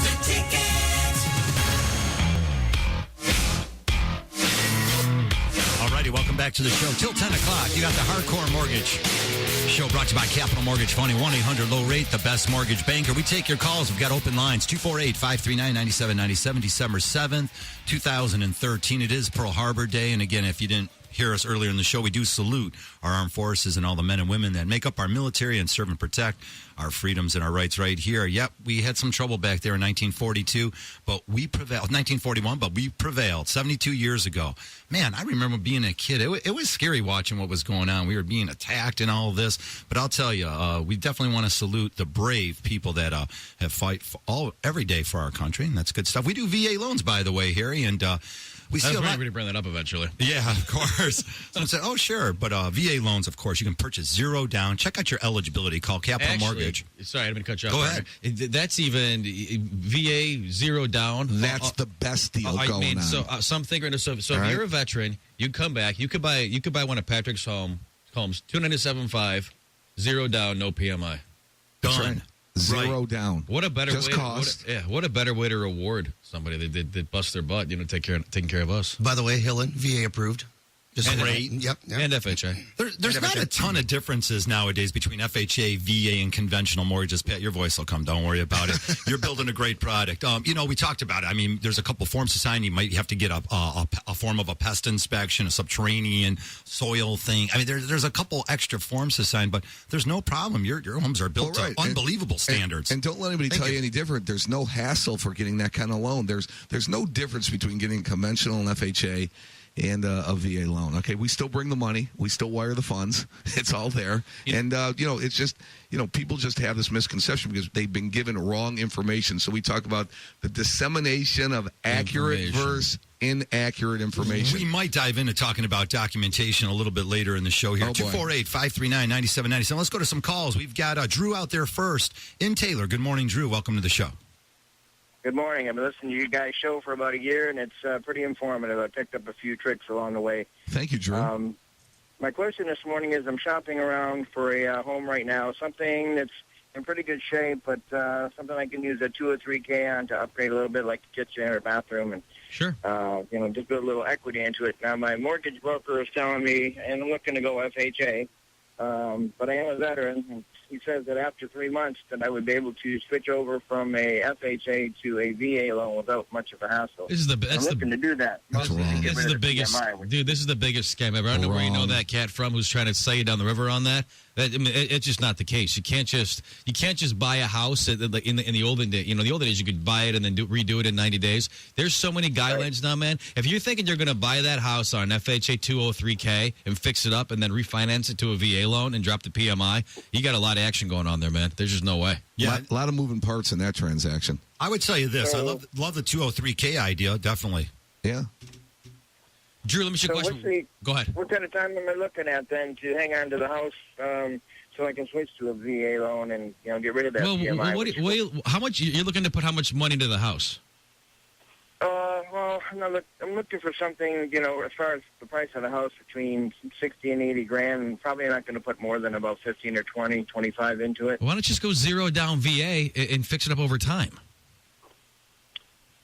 The Ticket. All righty, welcome back to the show. Till 10 o'clock, you got the Hardcore Mortgage Show brought to you by Capital Mortgage Funding. 1-800-LOW-RATE, the best mortgage banker. We take your calls. We've got open lines. 248-539-9797, December 7th, 2013. It is Pearl Harbor Day. And again, if you didn't hear us earlier in the show, we do salute our armed forces and all the men and women that make up our military and serve and protect our freedoms and our rights right here. Yep, we had some trouble back there in 1942, but we prevailed. 1941, but we prevailed 72 years ago. Man, I remember being a kid. It was scary watching what was going on. We were being attacked and all of this. But I'll tell you, we definitely want to salute the brave people that have fight every day for our country, and that's good stuff. We do VA loans, by the way, Harry, and we see a lot. We're bring that up eventually. Yeah, of course. Someone said, "Oh, sure," but VA loans, of course, you can purchase zero down. Check out your eligibility. Call Capital Mortgage. Sorry, I didn't mean to cut you off. Go ahead. That's even VA zero down. That's the best deal going on. So I'm thinking. So if you're a veteran, you come back. You could buy one of Patrick's homes, $297.5, zero down, no PMI. Done. Right. Zero down. What a better Just way. cost. What a better way to reward somebody that bust their butt. Taking care of us. By the way, Hillen, VA approved. Just great. Yep. And FHA. There's not a ton of differences nowadays between FHA, VA, and conventional mortgages. Pat, your voice will come. Don't worry about it. You're building a great product. We talked about it. I mean, there's a couple forms to sign. You might have to get a form of a pest inspection, a subterranean soil thing. I mean, there's a couple extra forms to sign, but there's no problem. Your homes are built to unbelievable standards. And don't let anybody tell you any different. There's no hassle for getting that kind of loan. There's no difference between getting conventional and FHA and a VA loan. Okay, we still bring the money. We still wire the funds. It's all there. And, it's just, people just have this misconception because they've been given wrong information. So we talk about the dissemination of accurate versus inaccurate information. We might dive into talking about documentation a little bit later in the show here. 248-539-9797. Let's go to some calls. We've got Drew out there first in Taylor. Good morning, Drew. Welcome to the show. Good morning. I've been listening to you guys' show for about a year, and it's pretty informative. I picked up a few tricks along the way. Thank you, Drew. My question this morning is I'm shopping around for a home right now, something that's in pretty good shape, but something I can use a 2 or 3K on to upgrade a little bit, like the kitchen or bathroom, and sure, just put a little equity into it. Now, my mortgage broker is telling me, and I'm looking to go FHA, But I am a veteran. And he says that after 3 months that I would be able to switch over from a FHA to a VA loan without much of a hassle. This is the I'm looking to do that. That's wrong. This is the biggest, dude. This is the biggest scam ever. I don't know where you know that cat from. Who's trying to sell you down the river on that? I mean, it's just not the case. You can't just buy a house in the olden days. You know, the olden days you could buy it and then redo it in 90 days. There's so many guidelines now, man. If you're thinking you're going to buy that house on FHA 203K and fix it up and then refinance it to a VA loan and drop the PMI, you got a lot of action going on there, man. There's just no way. Yeah, a lot of moving parts in that transaction. I would tell you this. I love the 203K idea, definitely. Yeah. Drew, let me ask you a question. Go ahead. What kind of time am I looking at then to hang on to the house so I can switch to a VA loan and get rid of that PMI? How much you're looking to put? How much money into the house? Well, I'm looking for something, as far as the price of the house, between 60 and 80 grand. And probably not going to put more than about 15 or 20, 25 into it. Why don't you just go zero down VA and fix it up over time?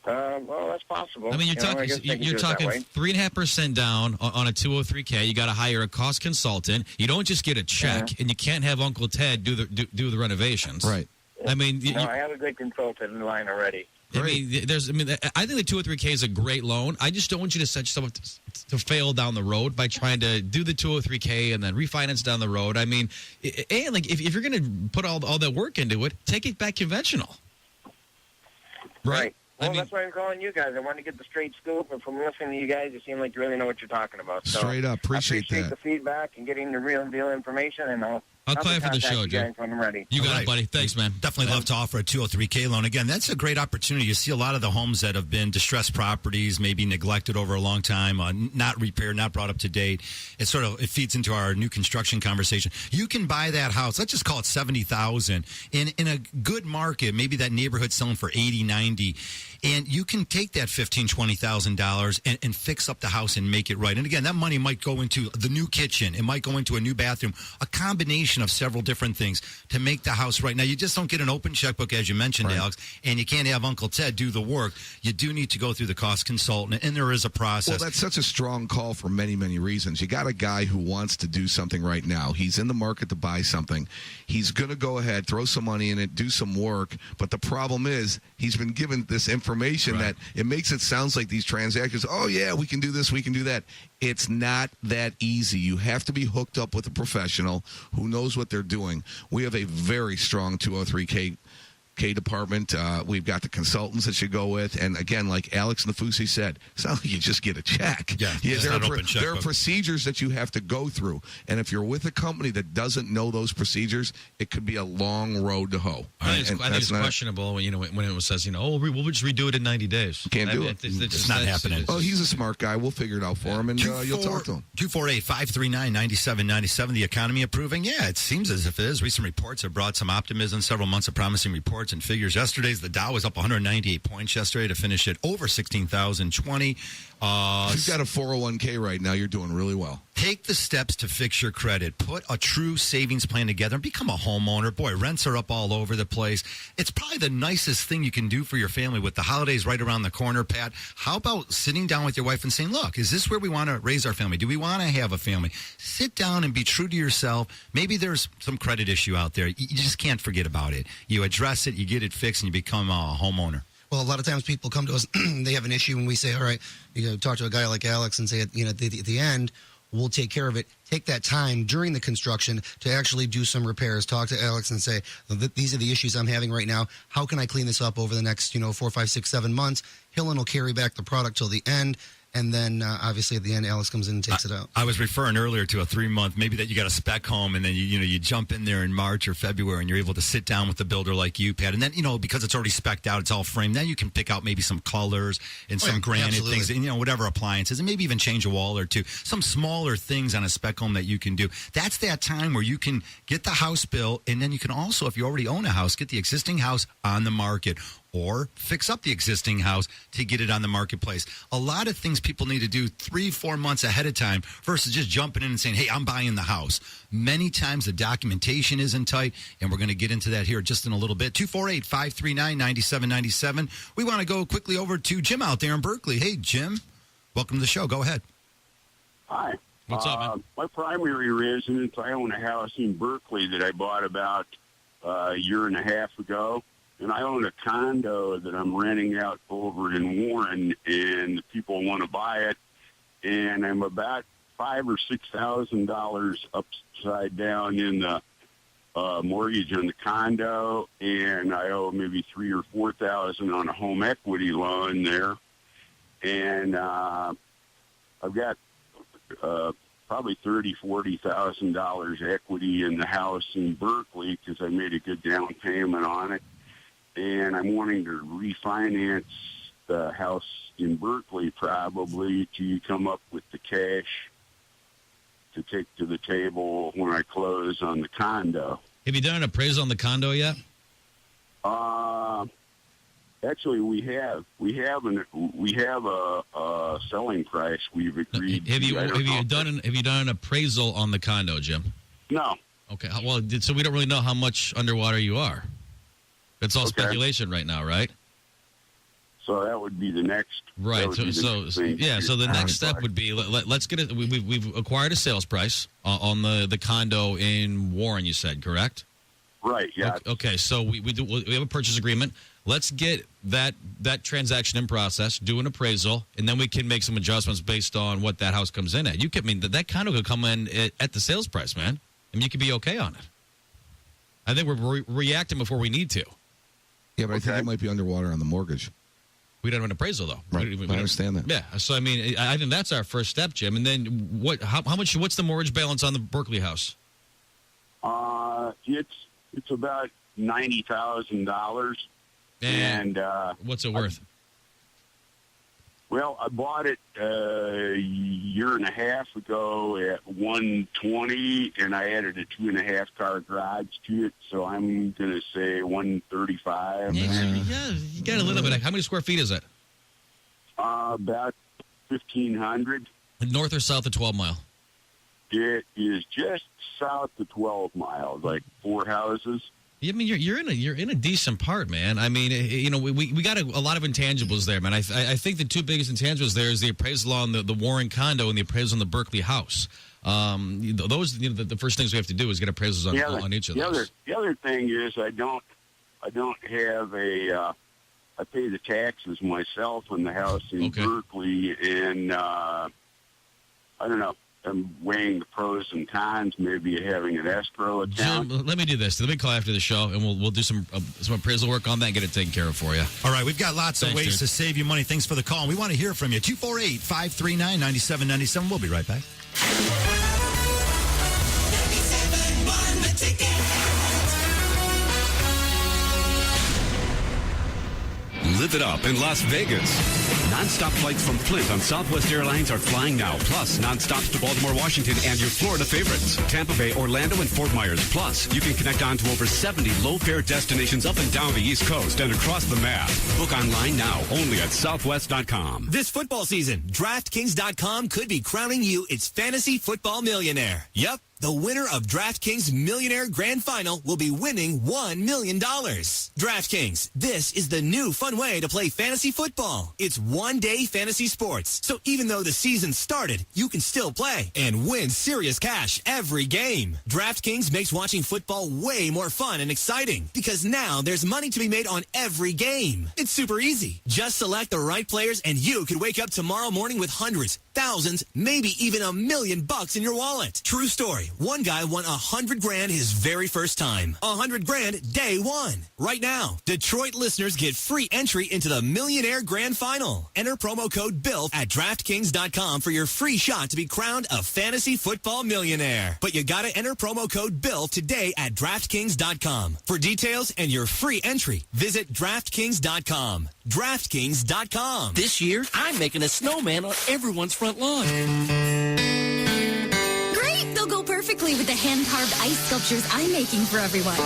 Well, that's possible. I mean, you're talking 3.5% down on a 203K. You got to hire a cost consultant. You don't just get a check, and you can't have Uncle Ted do the renovations. Right. I mean, I have a good consultant in line already. I mean, I think the 203K is a great loan. I just don't want you to set yourself up to fail down the road by trying to do the 203K and then refinance down the road. I mean, and like if you're going to put all that work into it, take it back conventional. Right. Well, that's why I'm calling you guys. I want to get the straight scoop, and from listening to you guys, you seem like you really know what you're talking about. So Straight up. Appreciate that. The feedback and getting the real deal information, and I'll call you for the show, Joe. When I'm ready. You got it, buddy. Thanks, man. Definitely love to offer a 203K loan. Again, that's a great opportunity. You see a lot of the homes that have been distressed properties, maybe neglected over a long time, not repaired, not brought up to date. It feeds into our new construction conversation. You can buy that house. Let's just call it $70,000 in a good market. Maybe that neighborhood's selling for $80,000, $90,000. And you can take that $15,000, $20,000 and fix up the house and make it right. And again, that money might go into the new kitchen. It might go into a new bathroom, a combination of several different things to make the house right. Now, you just don't get an open checkbook, as you mentioned, Alex, and you can't have Uncle Ted do the work. You do need to go through the cost consultant, and there is a process. Well, that's such a strong call for many, many reasons. You got a guy who wants to do something right now. He's in the market to buy something. He's going to go ahead, throw some money in it, do some work. But the problem is he's been given this information that it makes it sound like these transactions, oh, yeah, we can do this, we can do that. It's not that easy. You have to be hooked up with a professional who knows what they're doing. We have a very strong 203K department. We've got the consultants that you go with. And again, like Alex Nafusi said, it's not like you just get a check. There are procedures that you have to go through. And if you're with a company that doesn't know those procedures, it could be a long road to hoe. I think it's questionable when it says, we'll just redo it in 90 days. Can't do it. It's not happening. Oh, he's a smart guy. We'll figure it out for him, and you'll talk to him. 248-539-9797. The economy improving? Yeah, it seems as if it is. Recent reports have brought some optimism. Several months of promising reports and figures. The Dow was up 198 points yesterday to finish at over 16,020. If you've got a 401k right now, you're doing really well. Take the steps to fix your credit. Put a true savings plan together and become a homeowner. Boy, rents are up all over the place. It's probably the nicest thing you can do for your family with the holidays right around the corner, Pat. How about sitting down with your wife and saying, look, is this where we want to raise our family? Do we want to have a family? Sit down and be true to yourself. Maybe there's some credit issue out there. You just can't forget about it. You address it, you get it fixed, and you become a homeowner. Well, a lot of times people come to us, they have an issue, and we say, all right, talk to a guy like Alex and say, at the end, we'll take care of it. Take that time during the construction to actually do some repairs. Talk to Alex and say, these are the issues I'm having right now. How can I clean this up over the next, 4, 5, 6, 7 months? Hillen will carry back the product till the end. And then, obviously, at the end, Alex comes in and takes it out. I was referring earlier to a 3-month, maybe that you got a spec home, and then you jump in there in March or February, and you're able to sit down with the builder like you, Pat. And then, because it's already spec'd out, it's all framed. Then you can pick out maybe some colors and some granite things, and whatever appliances, and maybe even change a wall or two. Some smaller things on a spec home that you can do. That's that time where you can get the house built, and then you can also, if you already own a house, get the existing house on the market, or fix up the existing house to get it on the marketplace. A lot of things people need to do 3-4 months ahead of time versus just jumping in and saying, hey, I'm buying the house. Many times the documentation isn't tight, and we're going to get into that here just in a little bit. 248-539-9797. We want to go quickly over to Jim out there in Berkeley. Hey, Jim, welcome to the show. Go ahead. Hi. What's up, man? My primary residence, I own a house in Berkeley that I bought about a year and a half ago. And I own a condo that I'm renting out over in Warren, and people want to buy it. And I'm about $5,000 or $6,000 upside down in the mortgage on the condo, and I owe maybe $3,000 or $4,000 on a home equity loan there. And I've got probably $30,000, $40,000 equity in the house in Berkeley because I made a good down payment on it. And I'm wanting to refinance the house in Berkeley probably to come up with the cash to take to the table when I close on the condo. Have you done an appraisal on the condo yet? Actually, we have a selling price we've agreed. Have you done an appraisal on the condo, Jim? No. Okay. Well, so we don't really know how much underwater you are. It's all speculation right now, right? So that would be the next. Right. So the next step would be let's get it. We've acquired a sales price on the condo in Warren. You said correct? Right. Yeah. Okay. So we have a purchase agreement. Let's get that transaction in process, do an appraisal, and then we can make some adjustments based on what that house comes in at. That condo could come in at the sales price, man. I mean, you could be okay on it. I think we're reacting before we need to. Yeah, but I think it might be underwater on the mortgage. We don't have an appraisal, though. Right. I understand that. Yeah. So, I mean, I think that's our first step, Jim. And then how much? What's the mortgage balance on the Berkeley house? It's about $90,000. And what's it worth? Well, I bought it a year and a half ago at $120, and I added a 2.5-car garage to it, so I'm going to say $135. Yeah, you got a little bit. How many square feet is it? About 1,500. North or south of 12 Mile? It is just south of 12 miles, like 4 houses. I mean, you're in a decent part, man. I mean, we got a lot of intangibles there, man. I think the two biggest intangibles there is the appraisal on the Warren condo and the appraisal on the Berkeley house. Those, the first things we have to do is get appraisals on each of those. The other thing is I don't have I pay the taxes myself on the house in Berkeley, and I don't know. I'm weighing the pros and cons, maybe having an escrow account. Jim, let me do this. Let me call after the show, and we'll do some appraisal work on that and get it taken care of for you. All right, we've got lots of ways to save you money. Thanks for the call. We want to hear from you. 248-539-9797. We'll be right back. Live it up in Las Vegas. Non-stop flights from Flint on Southwest Airlines are flying now. Plus, non-stops to Baltimore, Washington, and your Florida favorites. Tampa Bay, Orlando, and Fort Myers. Plus, you can connect on to over 70 low-fare destinations up and down the East Coast and across the map. Book online now, only at Southwest.com. This football season, DraftKings.com could be crowning you its fantasy football millionaire. Yep. The winner of DraftKings Millionaire Grand Final will be winning $1 million. DraftKings, this is the new fun way to play fantasy football. It's one-day fantasy sports, so even though the season started, you can still play and win serious cash every game. DraftKings makes watching football way more fun and exciting because now there's money to be made on every game. It's super easy. Just select the right players and you could wake up tomorrow morning with hundreds, thousands, maybe even $1 million in your wallet. True story. One guy won $100,000 his very first time. $100,000 day one. Right now, Detroit listeners get free entry into the Millionaire Grand Final. Enter promo code BILL at DraftKings.com for your free shot to be crowned a fantasy football millionaire. But you gotta enter promo code BILL today at DraftKings.com. For details and your free entry, visit DraftKings.com. DraftKings.com. This year, I'm making a snowman on everyone's front lawn. Great! They'll go perfectly with the hand-carved ice sculptures I'm making for everyone.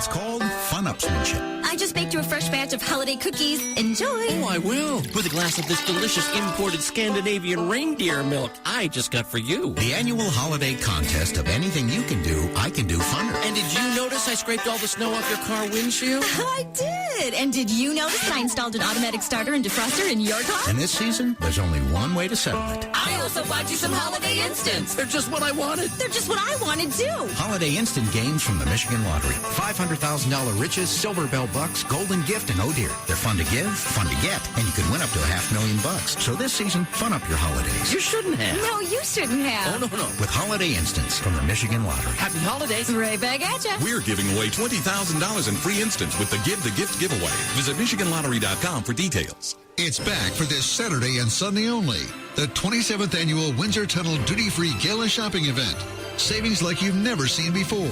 It's called fun-upsmanship. I just baked you a fresh batch of holiday cookies. Enjoy. Oh, I will. With a glass of this delicious imported Scandinavian reindeer milk I just got for you. The annual holiday contest of anything you can do, I can do funner. And did you notice I scraped all the snow off your car windshield? I did. And did you notice that I installed an automatic starter and defroster in your car? And this season, there's only one way to settle it. I also bought you some holiday instants. They're just what I wanted. They're just what I wanted, too. Holiday instant games from the Michigan Lottery. $500,000 riches, silver bell bucks, golden gift, and oh dear. They're fun to give, fun to get, and you could win up to $500,000. So this season, fun up your holidays. You shouldn't have. No, you shouldn't have. Oh, no. With holiday instants from the Michigan Lottery. Happy holidays. Right back at ya. We're giving away $20,000 in free instants with the Give the Gift giveaway. Visit MichiganLottery.com for details. It's back for this Saturday and Sunday only. The 27th Annual Windsor Tunnel Duty-Free Gala Shopping Event. Savings like you've never seen before,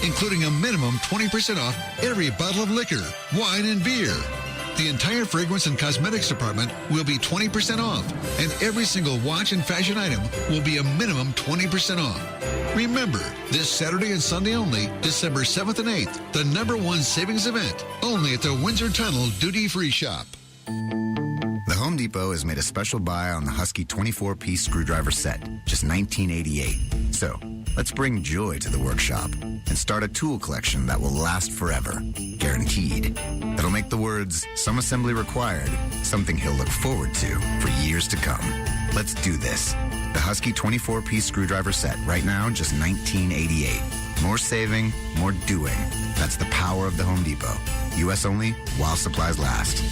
including a minimum 20% off every bottle of liquor, wine, and beer. The entire fragrance and cosmetics department will be 20% off, and every single watch and fashion item will be a minimum 20% off. Remember, this Saturday and Sunday only, December 7th and 8th, the #1 savings event, only at the Windsor Tunnel Duty Free Shop. The Home Depot has made a special buy on the Husky 24-piece screwdriver set, just $19.88. So, let's bring joy to the workshop and start a tool collection that will last forever, guaranteed. That'll make the words, "some assembly required," something he'll look forward to for years to come. Let's do this. The Husky 24-piece screwdriver set, right now, just $19.88. More saving, more doing. That's the power of the Home Depot. U.S. only, while supplies last.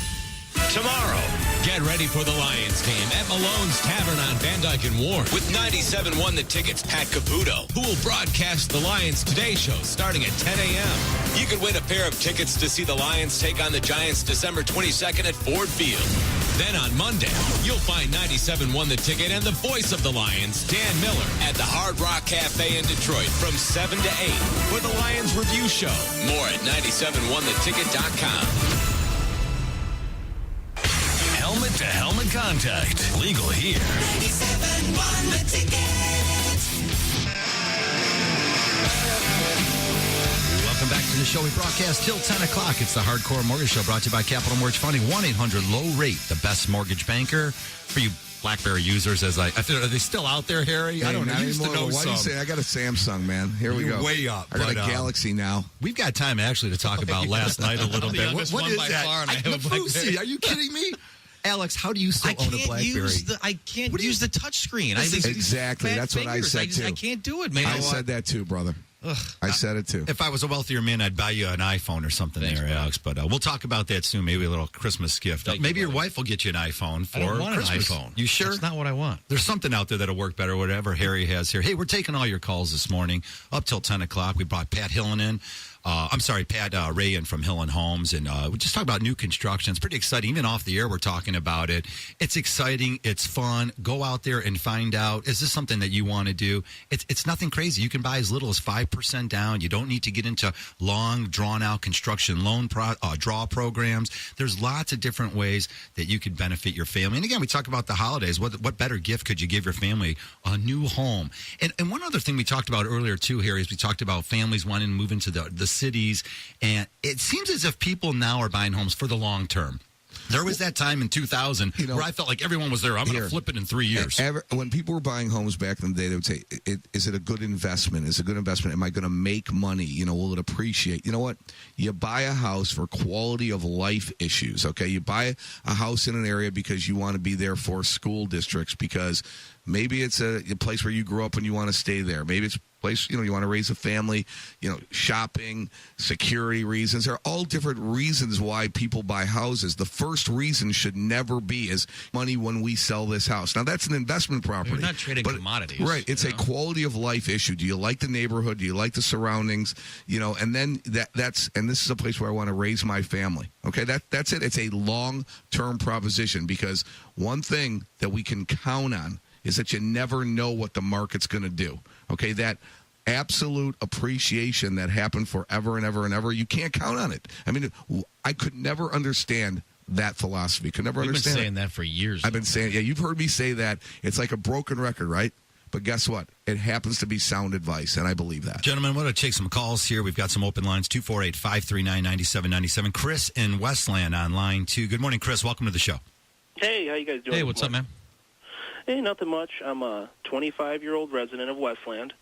Tomorrow, get ready for the Lions game at Malone's Tavern on Van Dyke and Ward. With 97.1 The Ticket's Pat Caputo, who will broadcast the Lions Today Show starting at 10 a.m. You could win a pair of tickets to see the Lions take on the Giants December 22nd at Ford Field. Then on Monday, you'll find 97.1 The Ticket and the voice of the Lions, Dan Miller, at the Hard Rock Cafe in Detroit from 7 to 8 for the Lions Review Show. More at 97onetheticket.com. Helmet-to-helmet contact. Legal here. 97.1 The Ticket. Welcome back to the show. We broadcast till 10 o'clock. It's the Hardcore Mortgage Show brought to you by Capital Mortgage Funding. 1-800-LOW-RATE, the best mortgage banker for you BlackBerry users. Are they still out there, Harry? Hey, I don't know. not I used to anymore. know Why do you some. say I got a Samsung, man? Here we You're go. way up. I got but, a Galaxy now. We've got time actually to talk about last night a little bit. Youngest What one is by that? far, and I have a Lucy, BlackBerry. are you kidding me? Alex, how do you still own a BlackBerry? I can't use the touch screen. Exactly. That's what I said, too. I can't do it, man. I said that, too, brother. I said it, too. If I was a wealthier man, I'd buy you an iPhone or something. Thanks, there, Alex. But we'll talk about that soon. Maybe a little Christmas gift. Maybe your wife will get you an iPhone for I don't want Christmas. an iPhone. You sure? That's not what I want. There's something out there that'll work better, whatever Harry has here. Hey, we're taking all your calls this morning up till 10 o'clock. We brought Pat Hillen in. Pat Ray in from Hillen Homes. And we just talked about new construction. It's pretty exciting. Even off the air, we're talking about it. It's exciting. It's fun. Go out there and find out, is this something that you want to do? It's nothing crazy. You can buy as little as 5% down. You don't need to get into long, drawn-out construction loan draw programs. There's lots of different ways that you could benefit your family. And again, we talk about the holidays. What better gift could you give your family? A new home. And one other thing we talked about earlier, too, Harry, is we talked about families wanting to move into the cities, and it seems as if people now are buying homes for the long term. There was that time in 2000 where I felt like everyone was there. I'm going to flip it in 3 years. When people were buying homes back in the day, they would say, is it a good investment? Is it a good investment? Am I going to make money? Will it appreciate? You know what? You buy a house for quality of life issues, okay? You buy a house in an area because you want to be there for school districts, because maybe it's a place where you grew up and you want to stay there. Maybe it's a place, you want to raise a family, shopping, security reasons. There are all different reasons why people buy houses. The first reason should never be is money when we sell this house. Now, that's an investment property. We're not trading commodities. Right. It's a quality of life issue. Do you like the neighborhood? Do you like the surroundings? And then this is a place where I want to raise my family. Okay, that's it. It's a long-term proposition, because one thing that we can count on is that you never know what the market's going to do. Okay, that absolute appreciation that happened forever and ever and ever, you can't count on it. I mean, I could never understand that philosophy. Could never understand. We've been saying that for years. I've been saying, you've heard me say that. It's like a broken record, right? But guess what? It happens to be sound advice, and I believe that. Gentlemen, I want to take some calls here. We've got some open lines, 248-539-9797. Chris in Westland on line 2. Good morning, Chris. Welcome to the show. Hey, how you guys doing? Hey, what's up, man? Hey, nothing much. I'm a 25-year-old resident of Westland.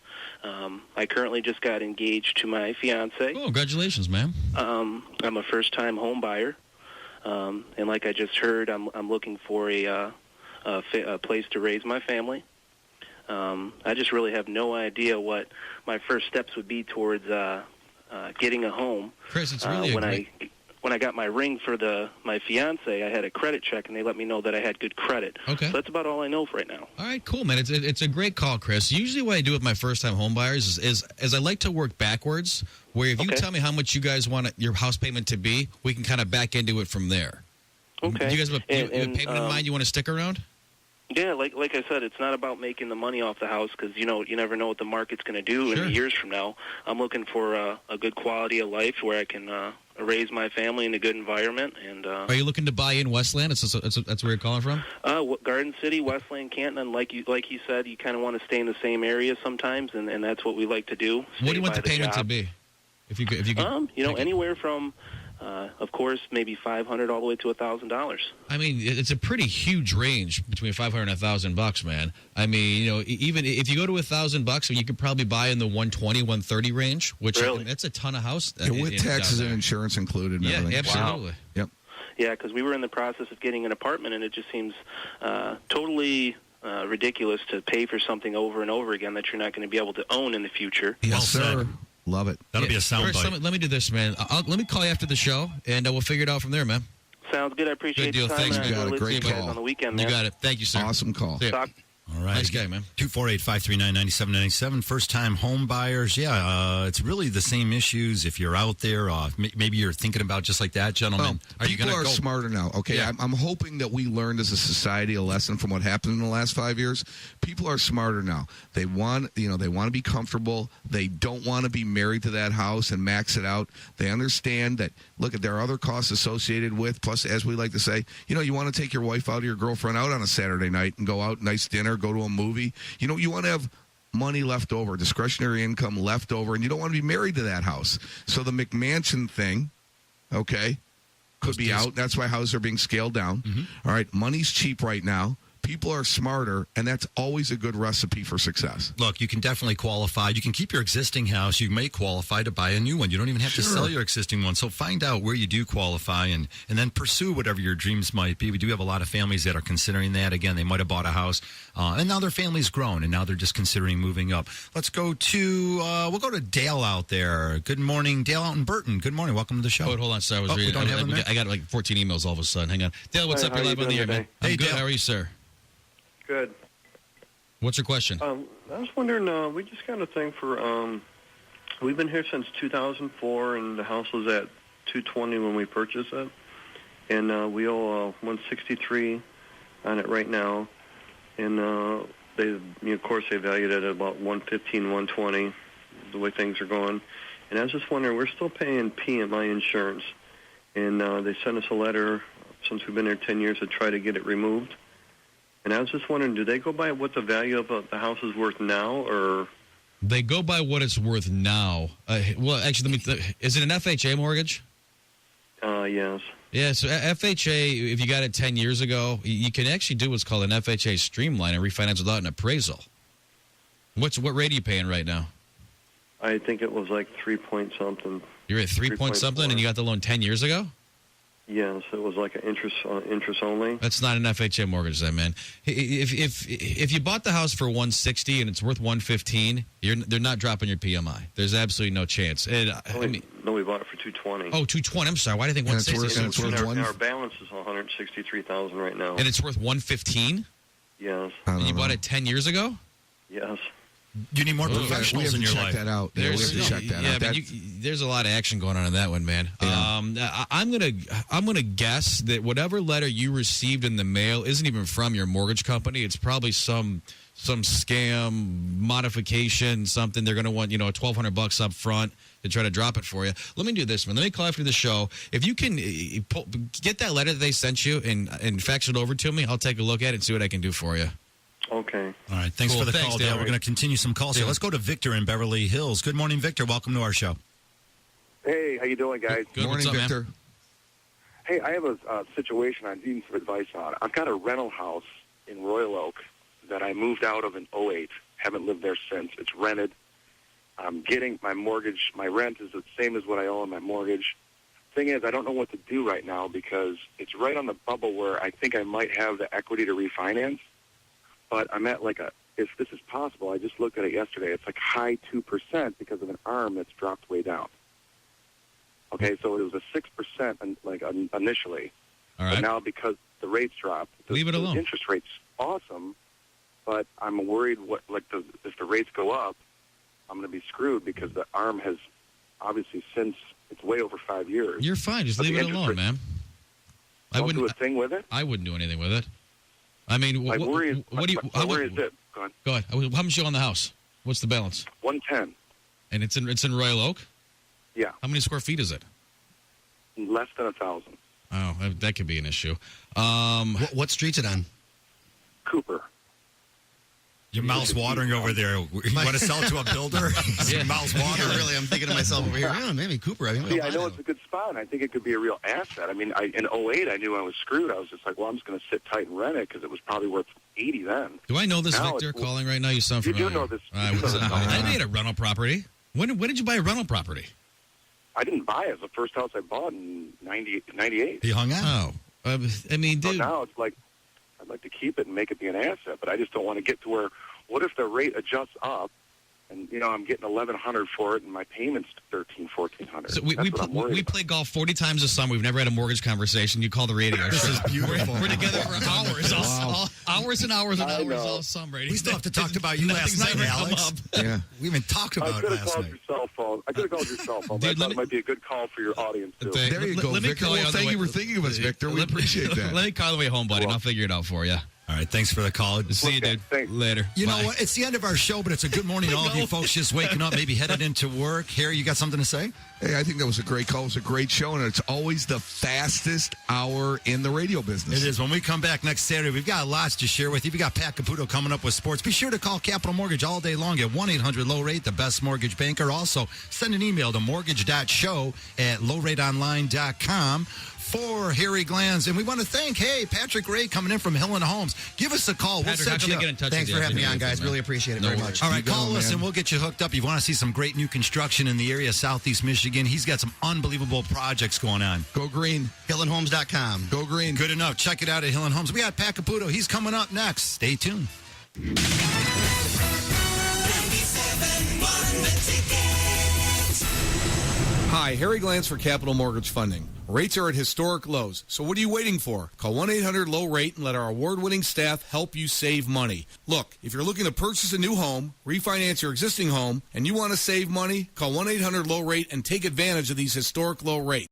I currently just got engaged to my fiance. Oh, congratulations, man. I'm a first-time home buyer, and like I just heard, I'm looking for a place to raise my family. I just really have no idea what my first steps would be towards getting a home. Chris, it's really when I got my ring for my fiance, I had a credit check, and they let me know that I had good credit. Okay. So that's about all I know for right now. All right, cool, man. It's a great call, Chris. Usually what I do with my first-time home buyers is I like to work backwards, where if you tell me how much you guys want your house payment to be, we can kind of back into it from there. Okay. You guys have a payment in mind you want to stick around? Yeah, like I said, it's not about making the money off the house because, you never know what the market's going to do in years from now. I'm looking for a good quality of life where I can raise my family in a good environment. And are you looking to buy in Westland? That's where you're calling from? Garden City, Westland, Canton, and like you said, you kind of want to stay in the same area sometimes, and that's what we like to do. What do you want the payment to be? If you could, anywhere from... of course, maybe $500 all the way to $1,000. I mean, it's a pretty huge range between $500 and $1,000, man. I mean, even if you go to $1,000, you could probably buy in the 120, 130 range, which that's a ton of house. With taxes and insurance included. And everything. Absolutely. Wow. Yep. Yeah, because we were in the process of getting an apartment, and it just seems totally ridiculous to pay for something over and over again that you're not going to be able to own in the future. Yes, sir. Love it. That'll be a sound bite. Let me do this, man. Let me call you after the show, and we'll figure it out from there, man. Sounds good. I appreciate Good deal. the time. Thanks, and man. I will Great listen to you call. guys on the weekend, man. You got it. Thank you, sir. Awesome call. All right. Nice guy, man. 248-539-9797. First-time home buyers. Yeah, it's really the same issues if you're out there. Maybe you're thinking about just like that, gentlemen. People are smarter now. Okay, Yeah. I'm hoping that we learned as a society a lesson from what happened in the last 5 years. People are smarter now. They want to be comfortable. They don't want to be married to that house and max it out. They understand that, look, there are other costs associated with, plus, as we like to say, you want to take your wife out or your girlfriend out on a Saturday night and go out, nice dinner, go to a movie. You want to have money left over, discretionary income left over, and you don't want to be married to that house. So the McMansion thing, could be out. That's why houses are being scaled down. All right, money's cheap right now. People are smarter, and that's always a good recipe for success. Look, you can definitely qualify. You can keep your existing house. You may qualify to buy a new one. You don't even have to sell your existing one. So find out where you do qualify and then pursue whatever your dreams might be. We do have a lot of families that are considering that. Again, they might have bought a house, and now their family's grown, and now they're just considering moving up. Let's go to, we'll go to Dale out there. Good morning, Dale out in Burton. Good morning. Welcome to the show. Oh, hold on, sir. I was reading. I got like 14 emails all of a sudden. Hang on. Dale, what's up? You're live on the air, man. Hey, good. Dale. How are you, sir? Good. What's your question? I was wondering, we just got a thing for, we've been here since 2004, and the house was at $220 when we purchased it. And we owe $163 on it right now. And of course, they valued it at about $115, $120, the way things are going. And I was just wondering, we're still paying PMI insurance. And they sent us a letter since we've been here 10 years to try to get it removed. And I was just wondering, do they go by what the value of the house is worth now, or? They go by what it's worth now. Well, actually, is it an FHA mortgage? Yes. Yeah, so FHA, if you got it 10 years ago, you can actually do what's called an FHA streamline and refinance without an appraisal. What rate are you paying right now? I think it was like 3-point-something. You're at 3-point-something, and you got the loan 10 years ago? Yes, it was like an interest only. That's not an FHA mortgage, then, man. If you bought the house for $160 and it's worth $115, they're not dropping your PMI. There's absolutely no chance. No, we bought it for $220. Oh, $220. I'm sorry. Why did I think $160? Our balance is $163,000 right now. And it's worth $115? Yes. And you bought it 10 years ago? Yes. You need more professionals in your life. That out. Yeah, we have to check that out. But there's a lot of action going on in that one, man. Yeah. I'm gonna guess that whatever letter you received in the mail isn't even from your mortgage company. It's probably some scam modification, something. They're gonna want $1,200 up front to try to drop it for you. Let me do this, man. Let me call after the show. If you can get that letter that they sent you and fax it over to me, I'll take a look at it and see what I can do for you. Okay. All right. Thanks for the call, Dale. Dale. We're going to continue some calls here. Let's go to Victor in Beverly Hills. Good morning, Victor. Welcome to our show. Hey, how you doing, guys? Good morning, Victor. Hey, I have a situation I need some advice on. I've got a rental house in Royal Oak that I moved out of in 2008. Haven't lived there since. It's rented. I'm getting my mortgage. My rent is the same as what I owe on my mortgage. Thing is, I don't know what to do right now because it's right on the bubble where I think I might have the equity to refinance. But I'm at if this is possible, I just looked at it yesterday. It's like high 2% because of an arm that's dropped way down. Okay, so it was a 6% initially. All right. But now because the rates dropped, Leave it alone. The interest rate's awesome, but I'm worried if the rates go up, I'm going to be screwed because the arm has obviously since it's way over 5 years. You're fine. Just But leave the it interest alone, rate- man. I Don't wouldn't do a thing with it. I wouldn't do anything with it. I mean, My worry is how worry is this. Go on. Go ahead. How much you on the house? What's the balance? 110. And it's in Royal Oak? Yeah. How many square feet is it? Less than 1,000. Oh, that could be an issue. What street's it on? Cooper. Your mouth's watering over there. You want to sell it to a builder? Your mouth's watering. Yeah, really, I'm thinking to myself over here, maybe Cooper. See, I know it's a good spot, and I think it could be a real asset. I mean, in 2008, I knew I was screwed. I was just like, well, I'm just going to sit tight and rent it because it was probably worth 80 then. Do I know this Now Victor it's- calling right now? You sound You familiar. do know this. All right, You know what's this it? calling. I made a rental property. When did you buy a rental property? I didn't buy it. It was the first house I bought in 98. He hung out. Oh, I mean, So dude. now it's like, I'd like to keep it and make it be an asset, but I just don't want to get to where, what if the rate adjusts up and, I'm getting $1,100 for it and my payment's $1,300, $1,400. So we play golf 40 times this summer. We've never had a mortgage conversation. You call the radio. This is beautiful. We're together for hours. Wow. Hours and hours and I hours know. all summer. We still have to talk about you last Nothing's night, ever come Alex. up. Yeah. We haven't talked I about could it have last called night. your cell phone. I could have called your cell phone. But I Dude, thought it might be a good call for your audience, too. There you go, Let me Victor. call you Well, on the thank you way- for thinking of us, Victor. We appreciate that. Let me call the way home, buddy, and I'll figure it out for you. All right. Thanks for the call. See you, dude. Later. You Bye. know what? It's the end of our show, but it's a good morning to all of you folks just waking up, maybe headed into work. Harry, you got something to say? Hey, I think that was a great call. It was a great show, and it's always the fastest hour in the radio business. It is. When we come back next Saturday, we've got lots to share with you. We've got Pat Caputo coming up with sports. Be sure to call Capital Mortgage all day long at 1-800-LOW-RATE, the best mortgage banker. Also, send an email to mortgage.show@lowrateonline.com. For Harry Glanz. And we want to thank, Patrick Ray coming in from Hill and Homes. Give us a call. Patrick, we'll how set can you they get up. in touch Thanks with for you? having me on, guys. Really appreciate it very much. All right, You got call it, us man. and we'll get you hooked up. You want to see some great new construction in the area, Southeast Michigan. He's got some unbelievable projects going on. Go green. HillandHomes.com. Go green. Good enough. Check it out at Hill and Homes. We got Pat Caputo. He's coming up next. Stay tuned. Hi, Harry Glantz for Capital Mortgage Funding. Rates are at historic lows, so what are you waiting for? Call 1-800-LOW-RATE and let our award-winning staff help you save money. Look, if you're looking to purchase a new home, refinance your existing home, and you want to save money, call 1-800-LOW-RATE and take advantage of these historic low rates.